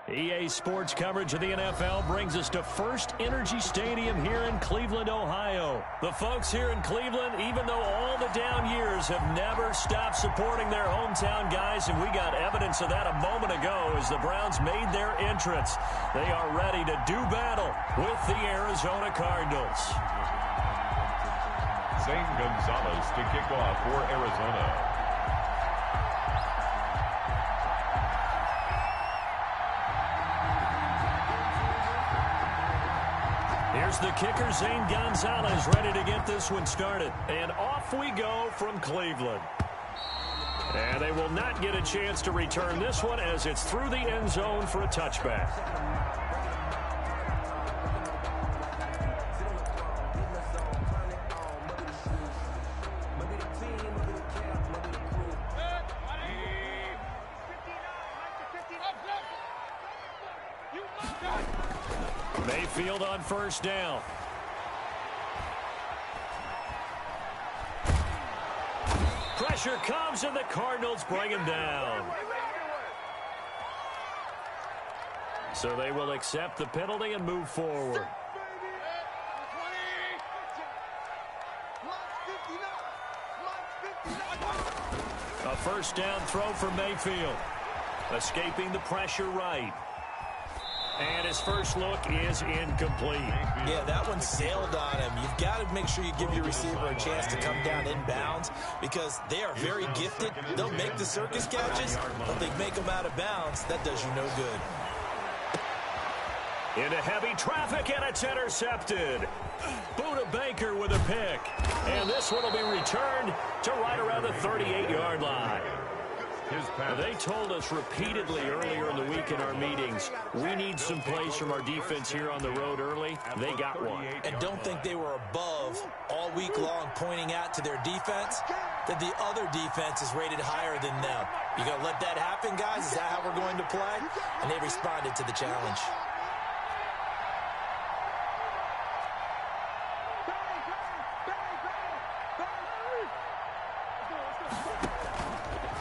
EA Sports coverage of the NFL brings us to First Energy Stadium here in Cleveland, Ohio. The folks here in Cleveland, even though all the down years, have never stopped supporting their hometown guys, and we got evidence of that a moment ago as the Browns made their entrance. They are ready to do battle with the Arizona Cardinals.
Zane Gonzalez to kick off for Arizona.
Here's the kicker, Zane Gonzalez, ready to get this one started. And off we go from Cleveland. And they will not get a chance to return this one as it's through the end zone for a touchback. Mayfield on first down. Pressure comes, and the Cardinals bring him down. So they will accept the penalty and move forward. A first down throw for Mayfield. Escaping the pressure right. And his first look is incomplete.
Yeah, that one sailed on him. You've got to make sure you give your receiver a chance to come down inbounds because they are very gifted. They'll make the circus catches, but they make them out of bounds. That does you no good.
Into heavy traffic, and it's intercepted. Buda Baker with a pick. And this one will be returned to right around the 38-yard line. They told us repeatedly earlier in the week in our meetings, we need some plays from our defense here on the road early. They got one.
And don't think they were above all week long pointing out to their defense that the other defense is rated higher than them. You going to let that happen, guys? Is that how we're going to play? And they responded to the challenge.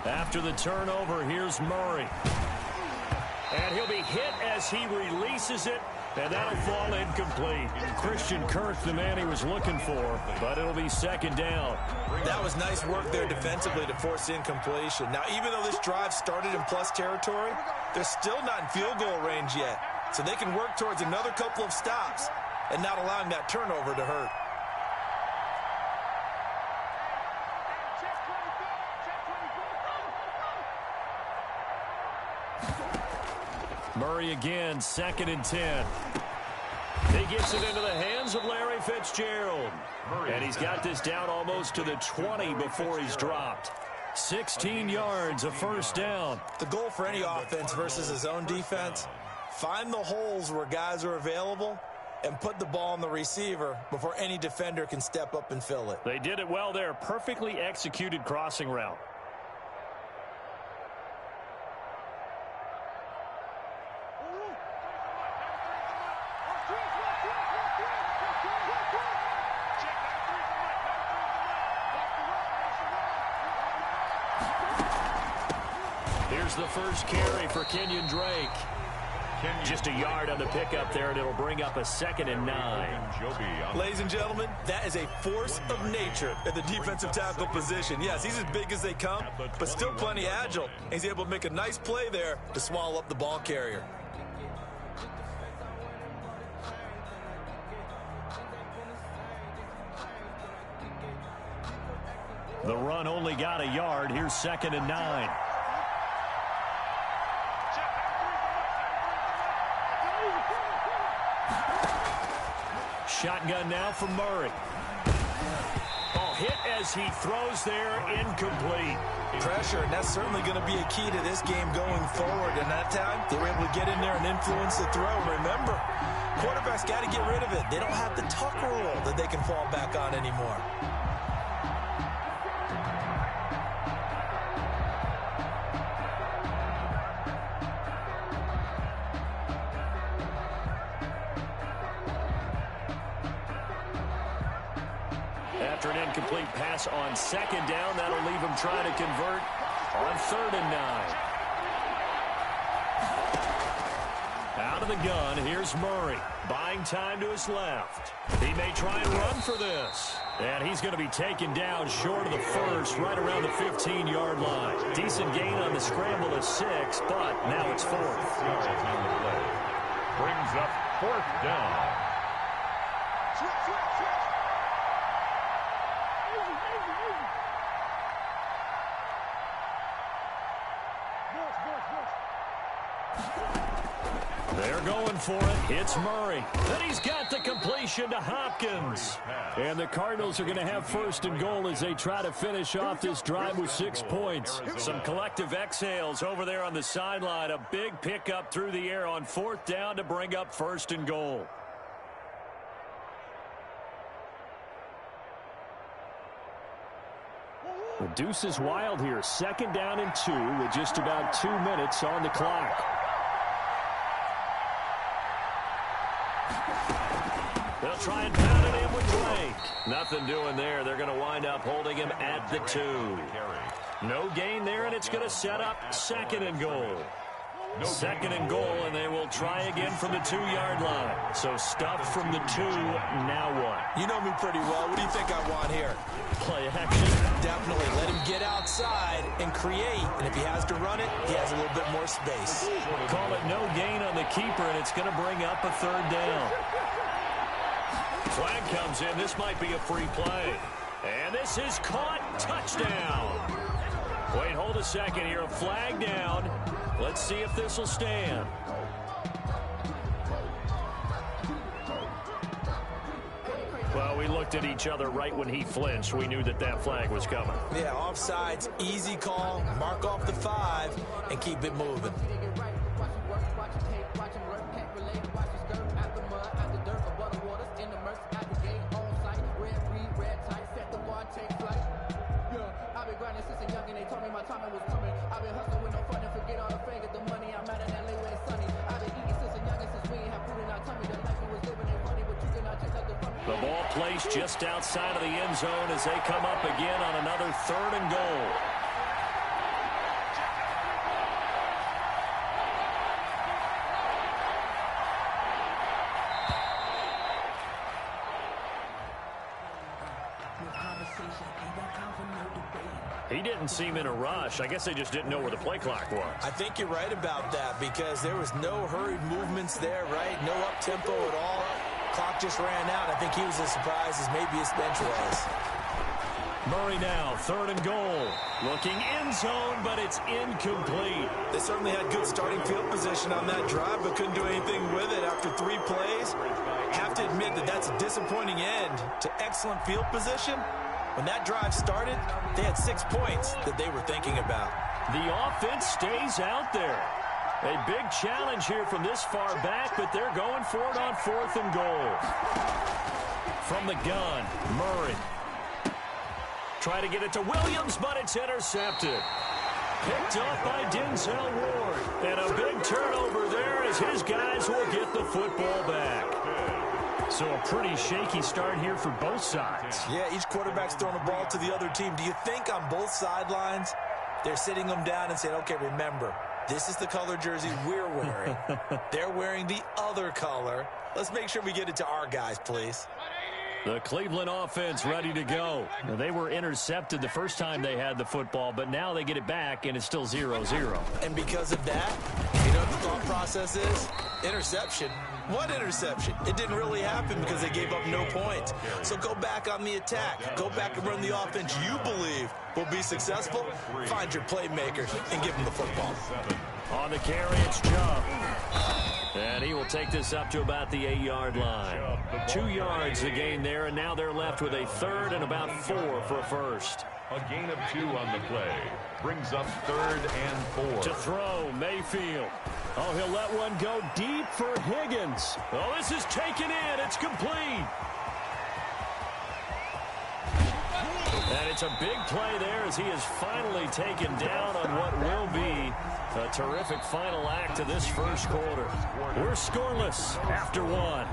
After the turnover, here's Murray. And he'll be hit as he releases it, and that'll fall incomplete. Christian Kirk, the man he was looking for, but it'll be second down.
That was nice work there defensively to force incompletion. Now, even though this drive started in plus territory, they're still not in field goal range yet. So they can work towards another couple of stops and not allowing that turnover to hurt.
Murray again, 2nd and 10. He gets it into the hands of Larry Fitzgerald. And he's got this down almost to the 20 before he's dropped. 16 yards, a first down.
The goal for any offense versus his own defense, find the holes where guys are available and put the ball on the receiver before any defender can step up and fill it.
They did it well there. Perfectly executed crossing route. Here's the first carry for Kenyon Drake. Just a yard on the pickup there, and it'll bring up a 2nd and 9.
Ladies and gentlemen, that is a force of nature at the defensive tackle position. Yes, he's as big as they come, but still plenty agile. He's able to make a nice play there to swallow up the ball carrier.
The run only got a yard. Here's 2nd and 9. Shotgun now for Murray. Ball hit as he throws there, incomplete.
Pressure, and that's certainly going to be a key to this game going forward. And that time, they were able to get in there and influence the throw. Remember, quarterbacks got to get rid of it. They don't have the tuck rule that they can fall back on anymore.
After an incomplete pass on 2nd down, that'll leave him trying to convert on 3rd and 9. Out of the gun, here's Murray. Buying time to his left. He may try and run for this. And he's going to be taken down short of the first, right around the 15-yard line. Decent gain on the scramble of 6, but now it's 4th.
Brings up 4th down.
They're going for it. It's Murray. Then he's got the completion to Hopkins. And the Cardinals are going to have 1st and goal as they try to finish off this drive with 6 points. Some collective exhales over there on the sideline. A big pickup through the air on 4th down to bring up 1st and goal. The deuce is wild here. 2nd down and 2 with just about 2 minutes on the clock. They'll try and pound it in with Drake. Nothing doing there. They're going to wind up holding him at the 2. No gain there, and it's going to set up 2nd and goal. 2nd and goal, and they will try again from the 2-yard line. So stuff from the 2, now what?
You know me pretty well. What do you think I want here?
Play action.
Definitely. Let him get outside and create. And if he has to run it, he has a little bit more space.
Call it no gain on the keeper, and it's going to bring up a 3rd down. Flag comes in. This might be a free play. And this is caught. Touchdown. Wait, hold a second here. A flag down. Let's see if this will stand. Well, we looked at each other right when he flinched. We knew that that flag was coming.
Yeah, offsides, easy call. Mark off the 5 and keep it moving.
The ball placed just outside of the end zone as they come up again on another 3rd and goal. He didn't seem in a rush. I guess they just didn't know where the play clock was.
I think you're right about that because there was no hurried movements there, right? No up-tempo at all. Clock just ran out. I think he was as surprised as maybe his bench was.
Murray now, 3rd and goal. Looking end zone, but it's incomplete.
They certainly had good starting field position on that drive, but couldn't do anything with it after 3 plays. Have to admit that that's a disappointing end to excellent field position. When that drive started, they had 6 points that they were thinking about.
The offense stays out there. A big challenge here from this far back, but they're going for it on 4th and goal. From the gun, Murray. Try to get it to Williams, but it's intercepted. Picked up by Denzel Ward. And a big turnover there as his guys will get the football back. So a pretty shaky start here for both sides.
Yeah, each quarterback's throwing the ball to the other team. Do you think on both sidelines they're sitting them down and saying, okay, remember, this is the color jersey we're wearing. They're wearing the other color. Let's make sure we get it to our guys, please.
The Cleveland offense ready to go. They were intercepted the first time they had the football, but now they get it back, and it's still 0-0.
And because of that, you know what the thought process is? Interception. What interception? It didn't really happen because they gave up no points. So go back on the attack. Go back and run the offense you believe will be successful. Find your playmaker and give them the football.
On the carry, it's Chubb. And he will take this up to about the 8-yard line. 2 yards the gain there, and now they're left with a 3rd and about 4 for a first.
A gain of 2 on the play. Brings up 3rd and 4.
To throw, Mayfield. Oh, he'll let one go deep for Higgins. Oh, this is taken in. It's complete. And it's a big play there as he is finally taken down on what will be a terrific final act of this first quarter. We're scoreless after 1.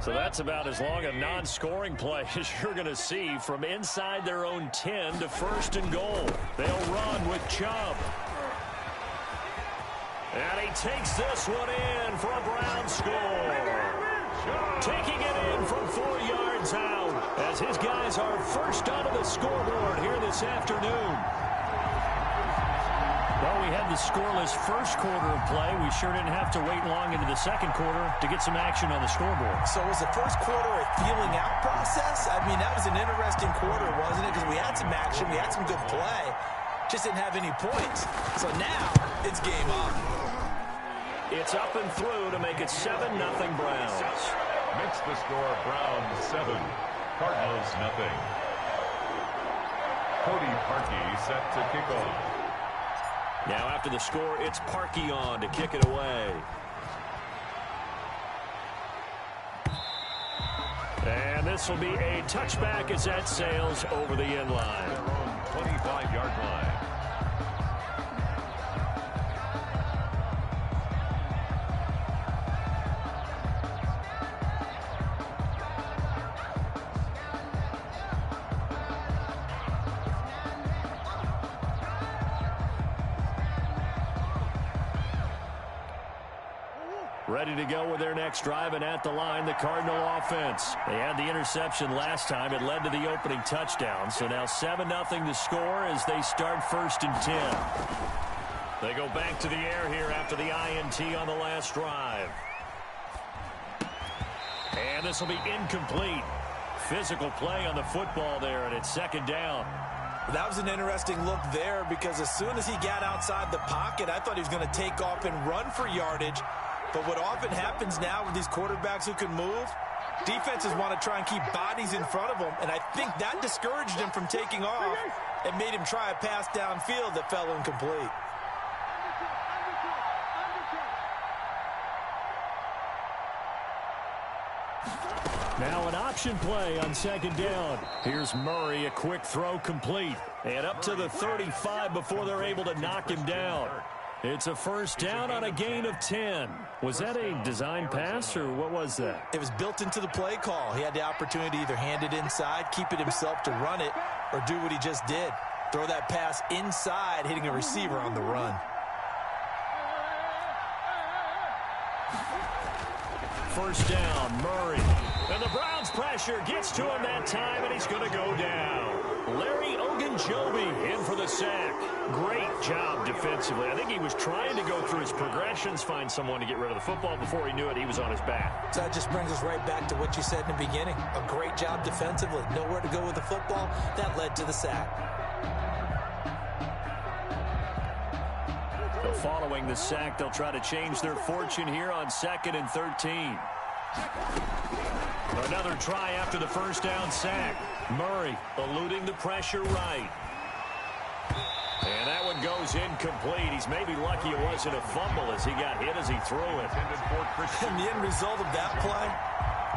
So that's about as long a non-scoring play as you're going to see from inside their own 10 to 1st and goal. They'll run with Chubb. And he takes this one in for a Brown score. Taking it in from 4 yards out as his guys are first onto the scoreboard here this afternoon. Well, we had the scoreless first quarter of play. We sure didn't have to wait long into the second quarter to get some action on the scoreboard.
So was the first quarter a feeling out process? I mean, that was an interesting quarter, wasn't it? Because we had some action, we had some good play, just didn't have any points. So now it's game on.
It's up and through to make it 7-0 Browns.
Makes the score Browns 7, Cardinals 0. Cody Parkey set to kick off.
Now after the score, it's Parkey on to kick it away. And this will be a touchback as that sails over the end line.
25-yard line.
Ready to go with their next drive, and at the line, the Cardinal offense. They had the interception last time. It led to the opening touchdown. So now 7-0 to score as they start 1st and 10. They go back to the air here after the INT on the last drive. And this will be incomplete. Physical play on the football there, and it's 2nd down.
That was an interesting look there because as soon as he got outside the pocket, I thought he was going to take off and run for yardage. But what often happens now with these quarterbacks who can move, defenses want to try and keep bodies in front of them, and I think that discouraged him from taking off and made him try a pass downfield that fell incomplete.
Now an option play on 2nd down. Here's Murray, a quick throw complete. And up to the 35 before they're able to knock him down. It's a 1st down on a gain of 10. Was that a design pass, or what was that?
It was built into the play call. He had the opportunity to either hand it inside, keep it himself to run it, or do what he just did. Throw that pass inside, hitting a receiver on the run.
1st down, Murray. And the Browns' pressure gets to him that time, and he's going to go down. Larry Ogunjobi in for the sack. Great job defensively. I think he was trying to go through his progressions, find someone to get rid of the football. Before he knew it, he was on his back.
So that just brings us right back to what you said in the beginning. A great job defensively. Nowhere to go with the football. That led to the sack.
So following the sack, they'll try to change their fortune here on 2nd and 13. Another try after the 1st down sack. Murray eluding the pressure right. And that one goes incomplete. He's maybe lucky it wasn't a fumble as he got hit as he threw it.
And the end result of that play,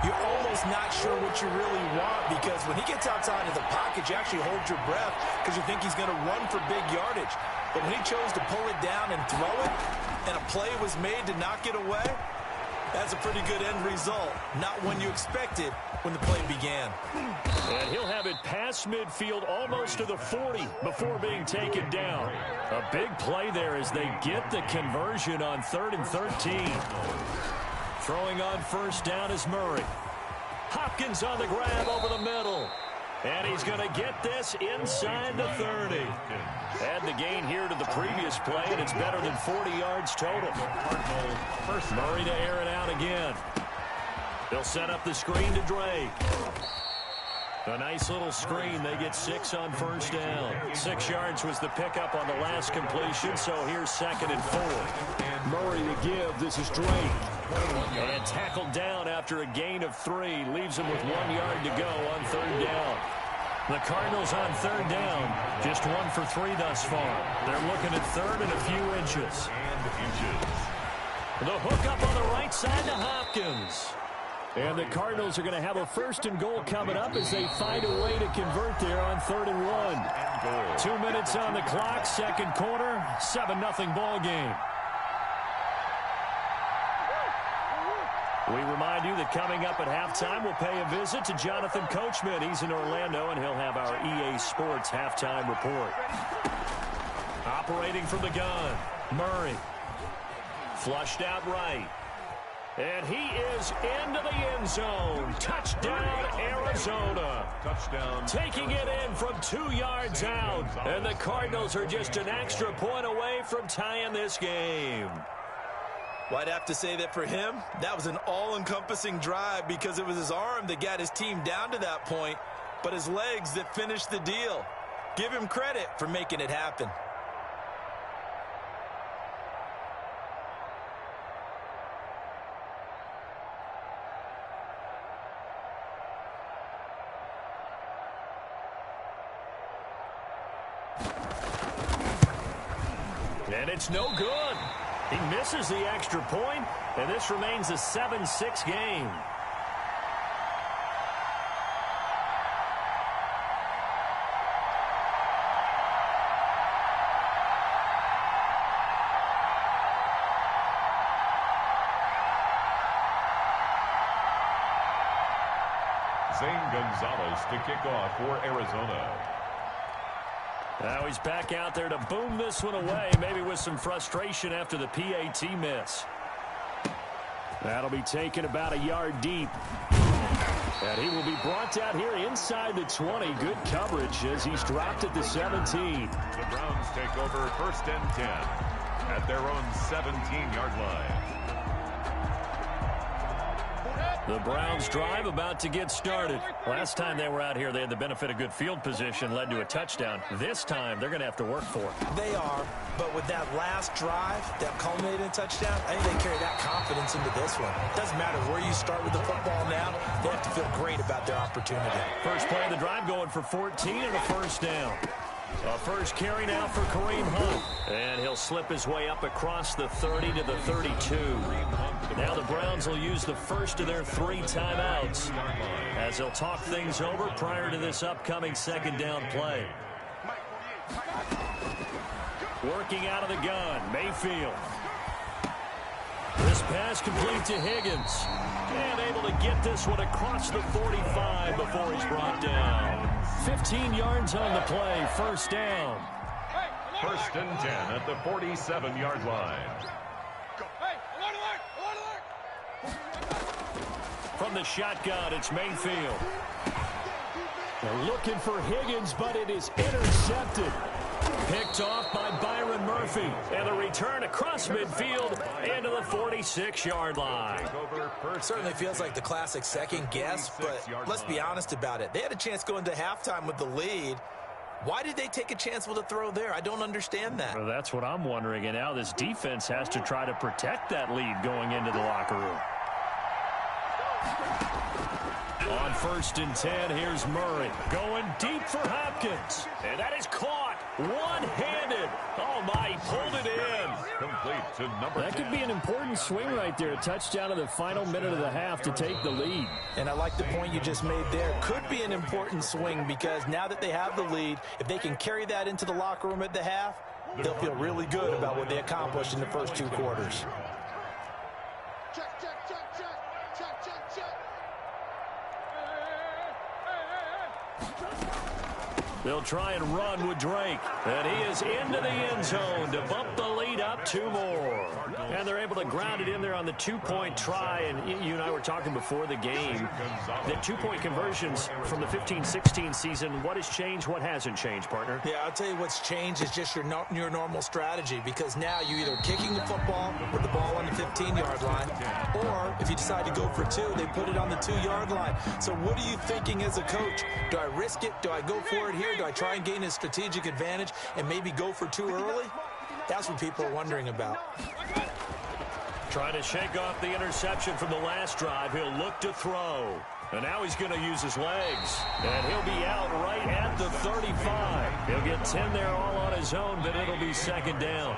you're almost not sure what you really want because when he gets outside of the pocket, you actually hold your breath because you think he's going to run for big yardage. But when he chose to pull it down and throw it, and a play was made to knock it away, that's a pretty good end result. Not one you expected when the play began.
And he'll have it past midfield almost to the 40 before being taken down. A big play there as they get the conversion on 3rd and 13. Throwing on 1st down is Murray. Hopkins on the grab over the middle. And he's going to get this inside the 30. Add the gain here to the previous play, and it's better than 40 yards total. Murray to air it out again. They'll set up the screen to Drake. A nice little screen. They get 6 on 1st down. 6 yards was the pickup on the last completion, so here's 2nd and 4. Murray to give. This is Drake. And tackled down after a gain of 3. Leaves him with 1 yard to go on 3rd down. The Cardinals on 3rd down. Just 1 for 3 thus far. They're looking at 3rd and a few inches. The hook up on the right side to Hopkins. And the Cardinals are going to have a 1st and goal coming up as they find a way to convert there on 3rd and 1. 2 minutes on the clock, 2nd quarter, 7-0 ball game. We remind you that coming up at halftime, we'll pay a visit to Jonathan Coachman. He's in Orlando, and he'll have our EA Sports halftime report. Operating from the gun, Murray. Flushed out right. And he is into the end zone. Touchdown, Arizona.
Touchdown.
Taking it in from 2 yards out. And the Cardinals are just an extra point away from tying this game.
Well, I'd have to say that for him, that was an all-encompassing drive because it was his arm that got his team down to that point, but his legs that finished the deal. Give him credit for making it happen.
And it's no good. He misses the extra point, and this remains a 7-6 game.
Zane Gonzalez to kick off for Arizona.
Now he's back out there to boom this one away, maybe with some frustration after the PAT miss. That'll be taken about a yard deep. And he will be brought out here inside the 20. Good coverage as he's dropped at the 17.
The Browns take over 1st and 10 at their own 17-yard line.
The Browns drive about to get started. Last time they were out here, they had the benefit of good field position, led to a touchdown. This time, they're going to have to work for it.
They are, but with that last drive that culminated in a touchdown, I think they carry that confidence into this one. Doesn't matter where you start with the football now, they have to feel great about their opportunity.
First play of the drive going for 14 and a first down. A first carry now for Kareem Hunt. And he'll slip his way up across the 30 to the 32. Now the Browns will use the first of their 3 timeouts as they'll talk things over prior to this upcoming second down play. Working out of the gun, Mayfield. This pass complete to Higgins. And able to get this one across the 45 before he's brought down. 15 yards on the play, first down.
1st and 10 at the 47-yard line.
From the shotgun, it's Mayfield. They're looking for Higgins, but it is intercepted. Picked off by Byron Murphy. And the return across midfield into the 46-yard line.
Certainly feels like the classic second guess, but let's be honest about it. They had a chance going to halftime with the lead. Why did they take a chance with a throw there? I don't understand that.
Well, that's what I'm wondering. And now this defense has to try to protect that lead going into the locker room. On 1st and 10, here's Murray. Going deep for Hopkins. And that is caught one-handed. Oh, my, he pulled it in.
Complete to number 10.
That could be an important swing right there. A touchdown in the final minute of the half to take the lead.
And I like the point you just made there. Could be an important swing because now that they have the lead, if they can carry that into the locker room at the half, they'll feel really good about what they accomplished in the first 2 quarters.
They'll try and run with Drake. And he is into the end zone to bump the lead up 2 more. And they're able to ground it in there on the 2-point try. And you and I were talking before the game. The 2-point conversions from the 15-16 season, what has changed, what hasn't changed, partner?
Yeah, I'll tell you what's changed is just your normal strategy, because now you're either kicking the football with the ball on the 15-yard line, or if you decide to go for 2, they put it on the 2-yard line. So what are you thinking as a coach? Do I risk it? Do I go for it here? Do I try and gain a strategic advantage and maybe go for 2 early? That's what people are wondering about.
Trying to shake off the interception from the last drive. He'll look to throw. And now he's going to use his legs. And he'll be out right at the 35. He'll get 10 there all on his own, but it'll be second down.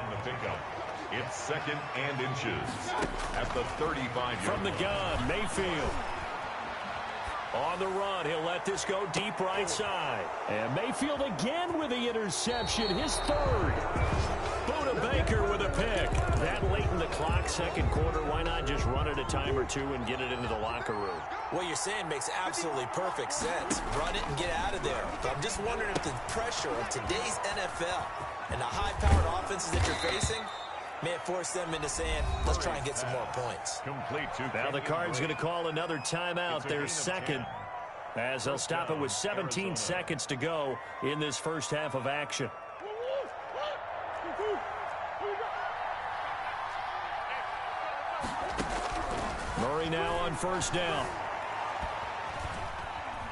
It's 2nd and inches at the 35.
From the gun, Mayfield. On the run, he'll let this go deep right side. And Mayfield again with the interception, his 3rd. Buda Baker with a pick. That late in the clock, second quarter, why not just run it a time or 2 and get it into the locker room?
What you're saying makes absolutely perfect sense. Run it and get out of there. But I'm just wondering if the pressure of today's NFL and the high-powered offenses that you're facing may have forced them into saying, let's try and get some more points.
Now the Cards going to call another timeout, their 2nd, as they'll stop it with 17 seconds to go in this first half of action. Murray now on first down.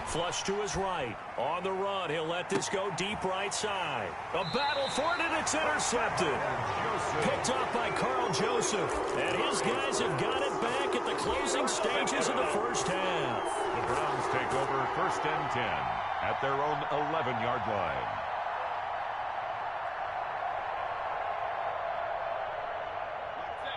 Flush to his right. On the run, he'll let this go deep right side. A battle for it, and it's intercepted. Picked off by Carl Joseph. And his guys have got it back at the closing stages of the first half.
The Browns take over 1st and 10 at their own 11-yard line.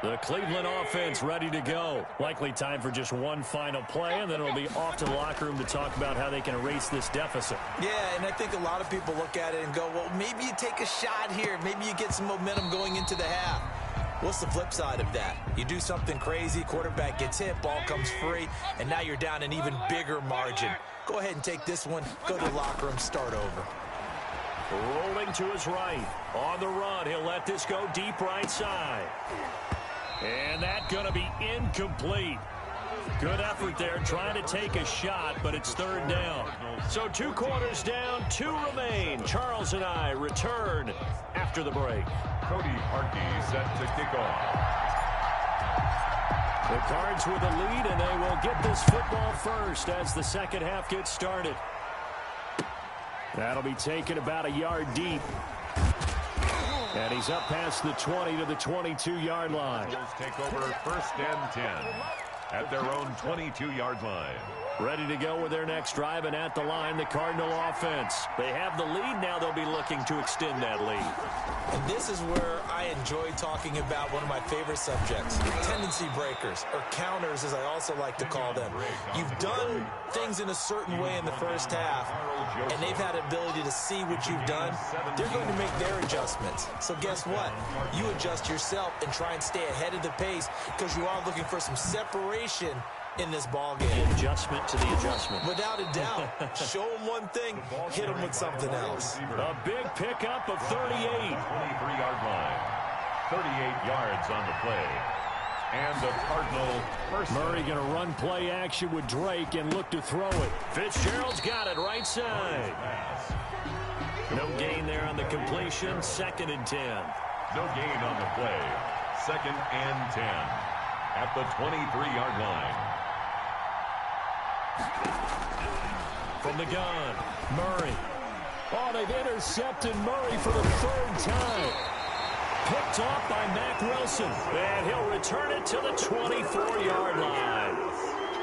The Cleveland offense ready to go. Likely time for just one final play, and then it'll be off to the locker room to talk about how they can erase this deficit.
Yeah, and I think a lot of people look at it and go, well, maybe you take a shot here. Maybe you get some momentum going into the half. What's the flip side of that? You do something crazy, quarterback gets hit, ball comes free, and now you're down an even bigger margin. go ahead and take this one, go to the locker room, start over.
Rolling to his right. On the run, he'll let this go deep right side. And that's going to be incomplete. Good effort there, trying to take a shot, but it's third down. So 2 quarters down, 2 remain. Charles and I return after the break.
Cody Parkey set to kick off.
The Cards with a lead, and they will get this football first as the second half gets started. That'll be taken about a yard deep. And he's up past the 20 to the 22-yard line.
Take over first and 10 at their own 22-yard line.
Ready to go with their next drive, and at the line, the Cardinal offense. They have the lead. Now they'll be looking to extend that lead.
And this is where I enjoy talking about one of my favorite subjects, tendency breakers, or counters, as I also like to call them. You've done things in a certain way in the first half, and they've had the ability to see what you've done. They're going to make their adjustments. So guess what? You adjust yourself and try and stay ahead of the pace, because you are looking for some separation in this ball game.
Adjustment to the adjustment.
Without a doubt. Show them one thing, hit them with something else.
A big pickup of 38.
23-yard line. 38 yards on the play. And the Cardinal first.
Murray going to run play action with Drake and look to throw it. Fitzgerald's got it right side. No gain there on the completion. 2nd and 10.
No gain on the play. 2nd and 10 at the 23-yard line.
From the gun, Murray. Oh, they've intercepted Murray for the 3rd time. Picked off by Mack Wilson. And he'll return it to the 24-yard line.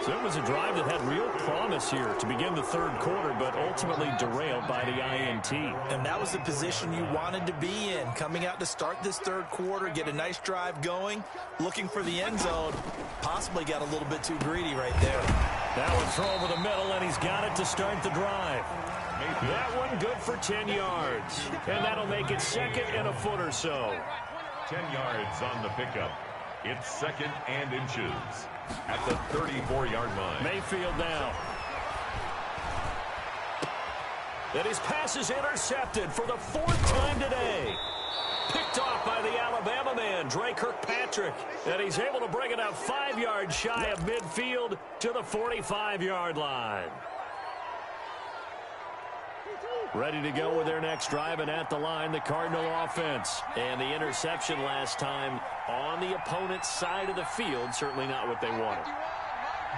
So it was a drive that had real promise here to begin the 3rd quarter, but ultimately derailed by the INT.
And that was the position you wanted to be in, coming out to start this 3rd quarter, get a nice drive going, looking for the end zone. Possibly got a little bit too greedy right there.
That one throw over the middle, and he's got it to start the drive. That one good for 10 yards. And that'll make it 2nd and a foot or so.
10 yards on the pickup. It's 2nd and inches at the 34-yard line.
Mayfield now. And his pass is intercepted for the 4th time today. Picked off by the Alabama man, Drake Kirkpatrick. And he's able to bring it up 5 yards shy of midfield to the 45-yard line. Ready to go with their next drive, and at the line, the Cardinal offense. And the interception last time on the opponent's side of the field, certainly not what they wanted.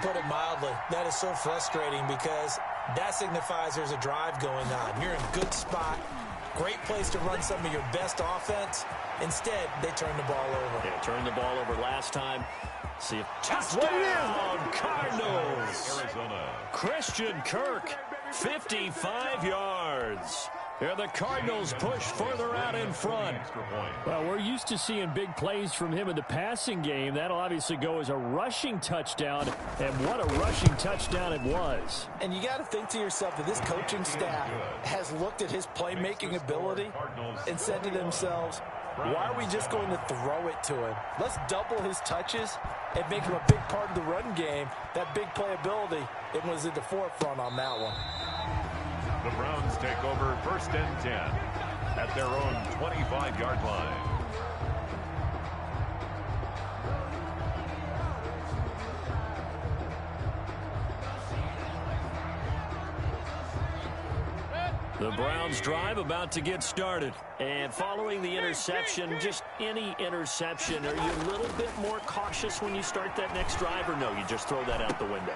Put it mildly, that is so frustrating because that signifies there's a drive going on. You're in a good spot, great place to run some of your best offense. Instead, they turn the ball over.
Yeah, turned the ball over last time. See if touchdown, Cardinals.
Arizona.
Christian Kirk, 55 yards. Here the Cardinals push further out in front.
Well, we're used to seeing big plays from him in the passing game. That'll obviously go as a rushing touchdown, and what a rushing touchdown it was.
And you got to think to yourself that this coaching staff has looked at his playmaking ability and said to themselves, why are we just going to throw it to him? Let's double his touches and make him a big part of the run game. That big playability, it was at the forefront on that one.
The Browns take over 1st and 10 at their own 25-yard line.
The Browns drive about to get started. And following the interception, just any interception, are you a little bit more cautious when you start that next drive, or no, you just throw that out the window?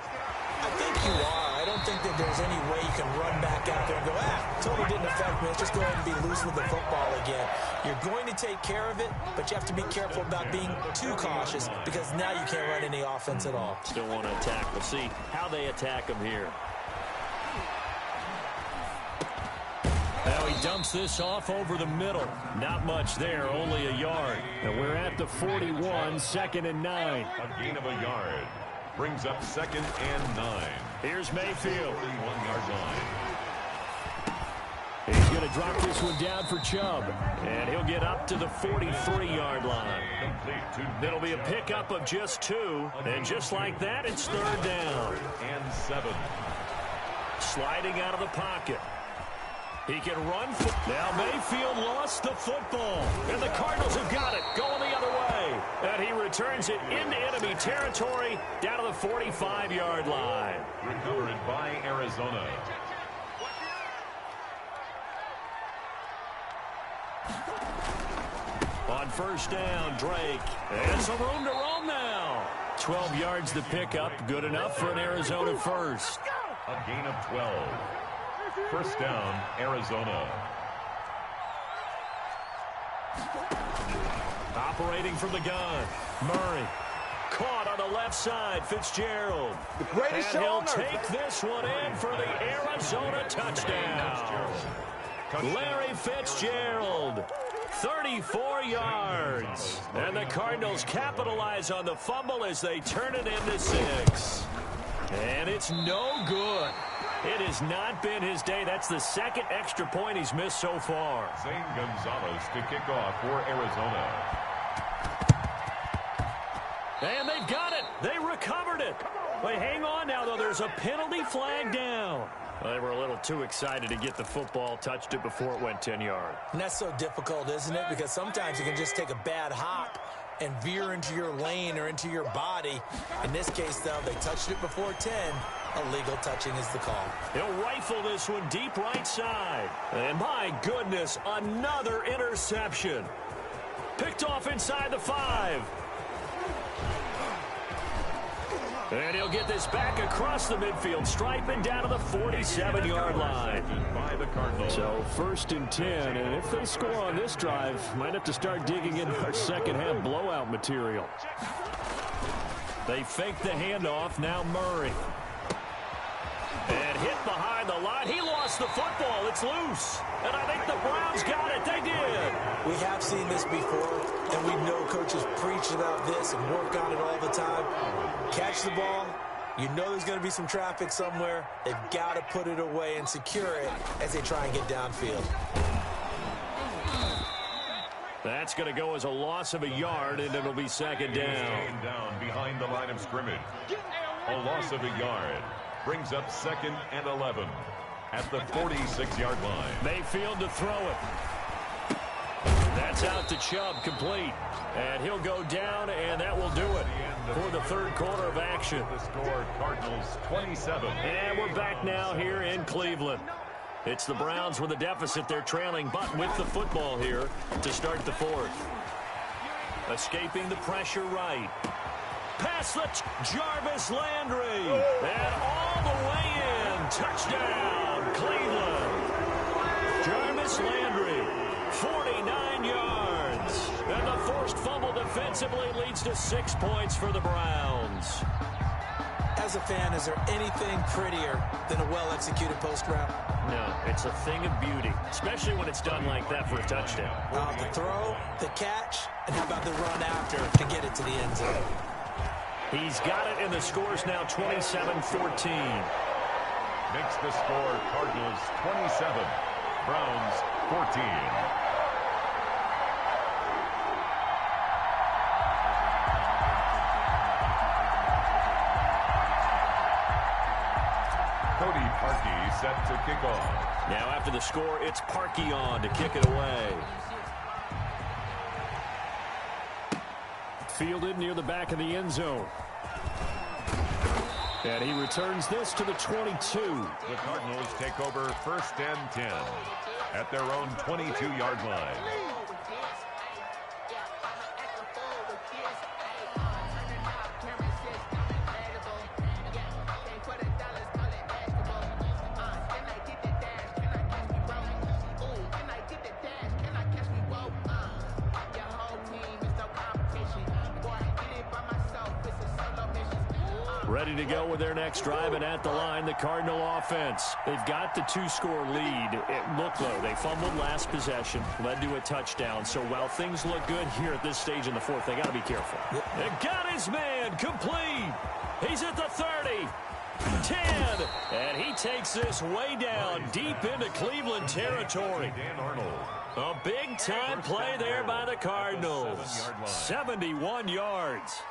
I think you are. I don't think that there's any way you can run back out there and go, totally didn't affect me. Let's just go ahead and be loose with the football again. You're going to take care of it, but you have to be careful about being too cautious because now you can't run any offense at all.
Still want to attack. We'll see how they attack him here. Now he dumps this off over the middle. Not much there, only a yard. And we're at the 41, 2nd and 9.
A gain of a yard brings up 2nd and 9.
Here's Mayfield.
41-yard line.
He's going to drop this one down for Chubb. And he'll get up to the 43-yard line. It'll be a pickup of just 2. And just like that, it's 3rd down.
And 7.
Sliding out of the pocket. He can run. Now Mayfield lost the football. And the Cardinals have got it. Going the other way. And he returns it into enemy territory down to the 45-yard line.
Recovered by Arizona.
On first down, Drake. And some room to roam now. 12 yards to pick up. Good enough for an Arizona first.
A gain of 12. First down, Arizona.
Operating from the gun. Murray. Caught on the left side. Fitzgerald.
The greatest
and
show
he'll
on earth.
take this one in for the Arizona touchdown. Larry Fitzgerald. 34 yards. And the Cardinals capitalize on the fumble as they turn it into 6. And it's no good. It has not been his day. That's the second extra point he's missed so far.
Zane Gonzalez to kick off for Arizona.
And they've got it. They recovered it. Wait, hang on now, though. There's a penalty flag down. They were a little too excited to get the football, touched it before it went 10 yards.
And that's so difficult, isn't it? Because sometimes you can just take a bad hop and veer into your lane or into your body. In this case, though, they touched it before 10. Illegal touching is the call.
He'll rifle this one deep right side. And my goodness, another interception. Picked off inside the 5. And he'll get this back across the midfield stripe and down to the 47-yard line.
By the Cardinals.
So first and 10, and if they score on this drive, might have to start digging into our second half blowout material.
They fake the handoff. Now Murray. And hit behind the line. He lost the football. It's loose. And I think the Browns got it. They did.
We have seen this before, and we know coaches preach about this and work on it all the time. Catch the ball. You know there's going to be some traffic somewhere. They've got to put it away and secure it as they try and get downfield.
That's going to go as a loss of a yard, and it'll be second down.
Down behind the line of scrimmage. A loss of a yard. Brings up 2nd and 11 at the 46-yard line.
Mayfield to throw it. That's out to Chubb, complete. And he'll go down, and that will do it for the third quarter of action.
The score, Cardinals 27.
And we're back now here in Cleveland. It's the Browns with a deficit. They're trailing, but with the football here to start the fourth. Escaping the pressure right. Pass the Jarvis Landry. And all the way in. Touchdown, Cleveland. Jarvis Landry, 49 yards. And the forced fumble defensively leads to 6 points for the Browns.
As a fan, is there anything prettier than a well-executed post route?
No, it's a thing of beauty, especially when it's done like that for a touchdown.
The throw, the catch, and how about the run after to get it to the end zone?
He's got it, and the score's now 27-14.
Makes the score Cardinals 27, Browns 14. Cody Parkey set to kick off.
Now after the score, it's Parkey on to kick it away.
Fielded near the back of the end zone. And he returns this to the 22.
The Cardinals take over 1st and 10 at their own 22-yard line.
Ready to go with their next drive, and at the line, the Cardinal offense. They've got the 2-score lead. It looked low. They fumbled last possession, led to a touchdown. So while things look good here at this stage in the fourth, they got to be careful. They got his man complete. He's at the 30, 10, and he takes this way down deep into Cleveland territory.
Dan Arnold.
A big-time play there by the Cardinals. 71 yards.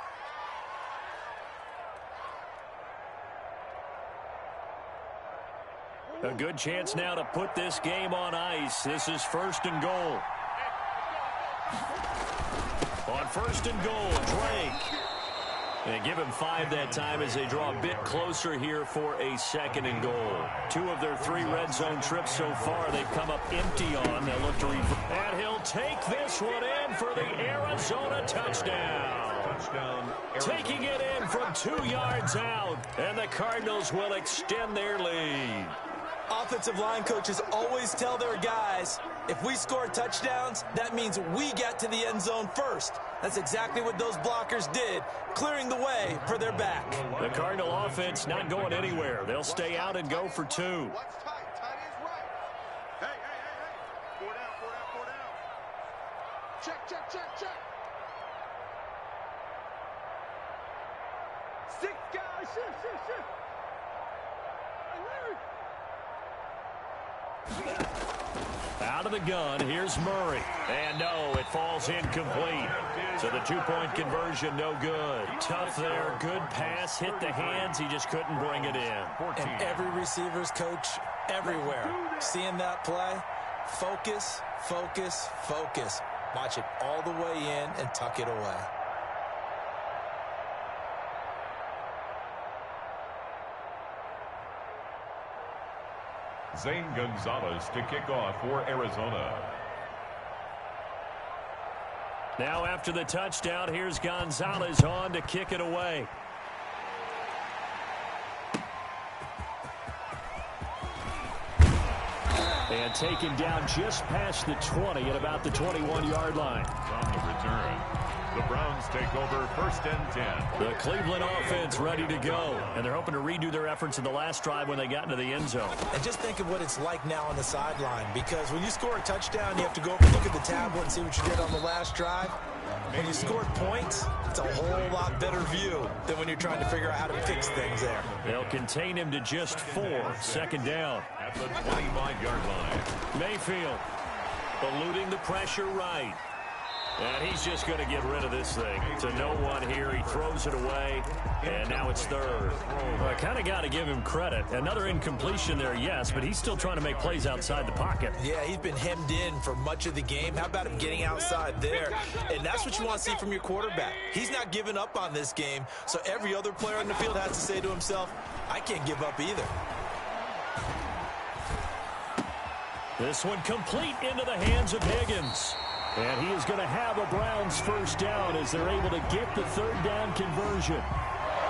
A good chance now to put this game on ice. This is 1st and goal. On 1st and goal, Drake. They give him 5 that time as they draw a bit closer here for a 2nd and goal. 2 of their 3 red zone trips so far they've come up empty on. They'll look to reverse. And he'll take this one in for the Arizona touchdown. Taking it in from 2 yards out. And the Cardinals will extend their lead.
Offensive line coaches always tell their guys, if we score touchdowns, that means we get to the end zone first. That's exactly what those blockers did, clearing the way for their back.
The Cardinal offense not going anywhere. They'll stay out and go for 2.
Watch tight. Tight is right. Hey. 4 down. Check. 6 guys. Shift.
Out of the gun, here's Murray. And no, it falls incomplete. So the 2-point conversion, no good. Tough there, good pass, hit the hands, he just couldn't bring it in.
And every receiver's coach everywhere, seeing that play, focus. Watch it all the way in and tuck it away.
Zane Gonzalez to kick off for Arizona.
Now after the touchdown, here's Gonzalez on to kick it away. And taken down just past the 20 at about the 21-yard line.
On the return, the Browns take over 1st and 10.
The Cleveland offense ready to go. And they're hoping to redo their efforts in the last drive when they got into the end zone.
And just think of what it's like now on the sideline, because when you score a touchdown, you have to go over and look at the tablet and see what you did on the last drive. When you scored points, it's a whole lot better view than when you're trying to figure out how to fix things there.
They'll contain him to just 4. 2nd down.
At the 25-yard line.
Mayfield eluding the pressure right. And he's just going to get rid of this thing. To no one here. He throws it away. And now it's 3rd. Well, I kind of got to give him credit. Another incompletion there, yes, but he's still trying to make plays outside the pocket.
Yeah, he's been hemmed in for much of the game. How about him getting outside there? And that's what you want to see from your quarterback. He's not giving up on this game, so every other player on the field has to say to himself, I can't give up either.
This one complete into the hands of Higgins. And he is going to have a Browns 1st down as they're able to get the 3rd down conversion.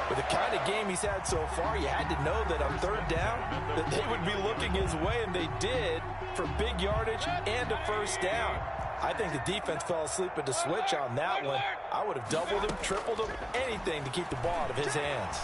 With the kind of game he's had so far, you had to know that on 3rd down, that they would be looking his way, and they did, for big yardage and a 1st down. I think the defense fell asleep at the switch on that one. I would have doubled him, tripled him, anything to keep the ball out of his hands.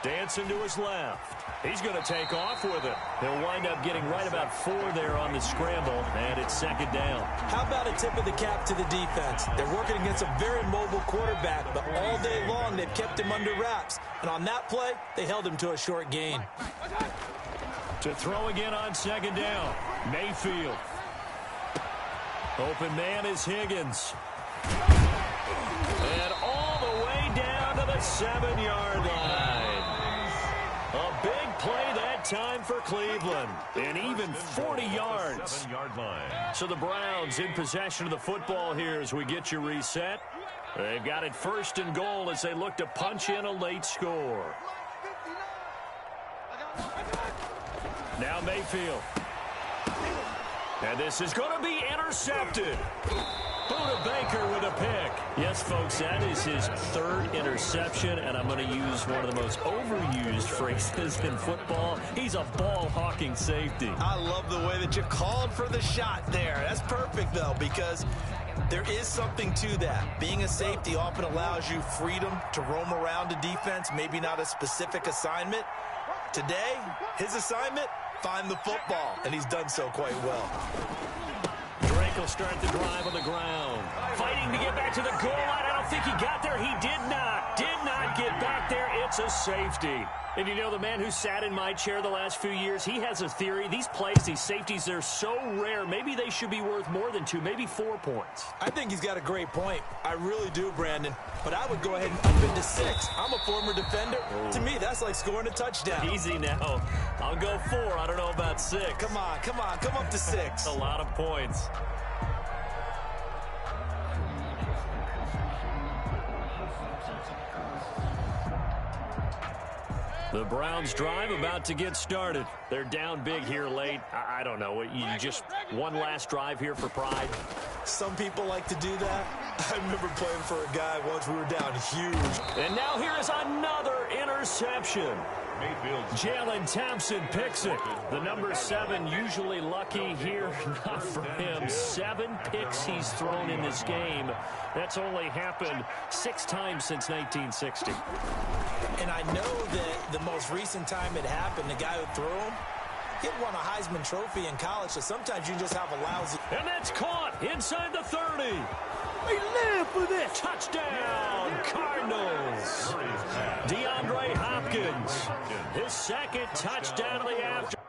Dancing to his left. He's going to take off with it. He'll wind up getting right about 4 there on the scramble, and it's 2nd down. How about a tip of the cap to the defense? They're working against a very mobile quarterback, but all day long they've kept him under wraps. And on that play, they held him to a short gain. To throw again on 2nd down, Mayfield. Open man is Higgins. And all the way down to the 7-yard line. A big play that time for Cleveland. And even 40 yards.
7-yard line.
So the Browns in possession of the football here as we get you reset. They've got it 1st and goal as they look to punch in a late score. Now Mayfield. And this is going to be intercepted. Buda Baker with a pick. Yes, folks, that is his 3rd interception, and I'm going to use one of the most overused phrases in football. He's a ball-hawking safety. I love the way that you called for the shot there. That's perfect, though, because there is something to that. Being a safety often allows you freedom to roam around a defense, maybe not a specific assignment. Today, his assignment, find the football, and he's done so quite well. Drake will start the drive on the ground. Fighting to get back to the goal line. I don't think he got there. He did not get back there. It's a safety. And you know, the man who sat in my chair the last few years, he has a theory. These plays, these safeties, they're so rare. Maybe they should be worth more than 2, maybe 4 points.
I think he's got a great point. I really do, Brandon. But I would go ahead and up into 6. I'm a former defender.
Oh.
To me, that's like scoring a touchdown.
Easy now. I'll go 4. I don't know about 6.
Come on. Come up to 6.
A lot of points. The Browns drive about to get started. They're down big here late. I don't know. You just one last drive here for pride.
Some people like to do that. I remember playing for a guy once we were down huge.
And now here is another interception. Jalen Thompson picks it. The number 7 usually lucky here. Not for him. 7 picks he's thrown in this game. That's only happened 6 times since 1960.
And I know that the most recent time it happened, the guy who threw him, he won a Heisman Trophy in college, so sometimes you just have a lousy...
And that's caught inside the 30.
They live for this.
Touchdown, Cardinals. DeAndre Hopkins, his second touchdown of the afternoon.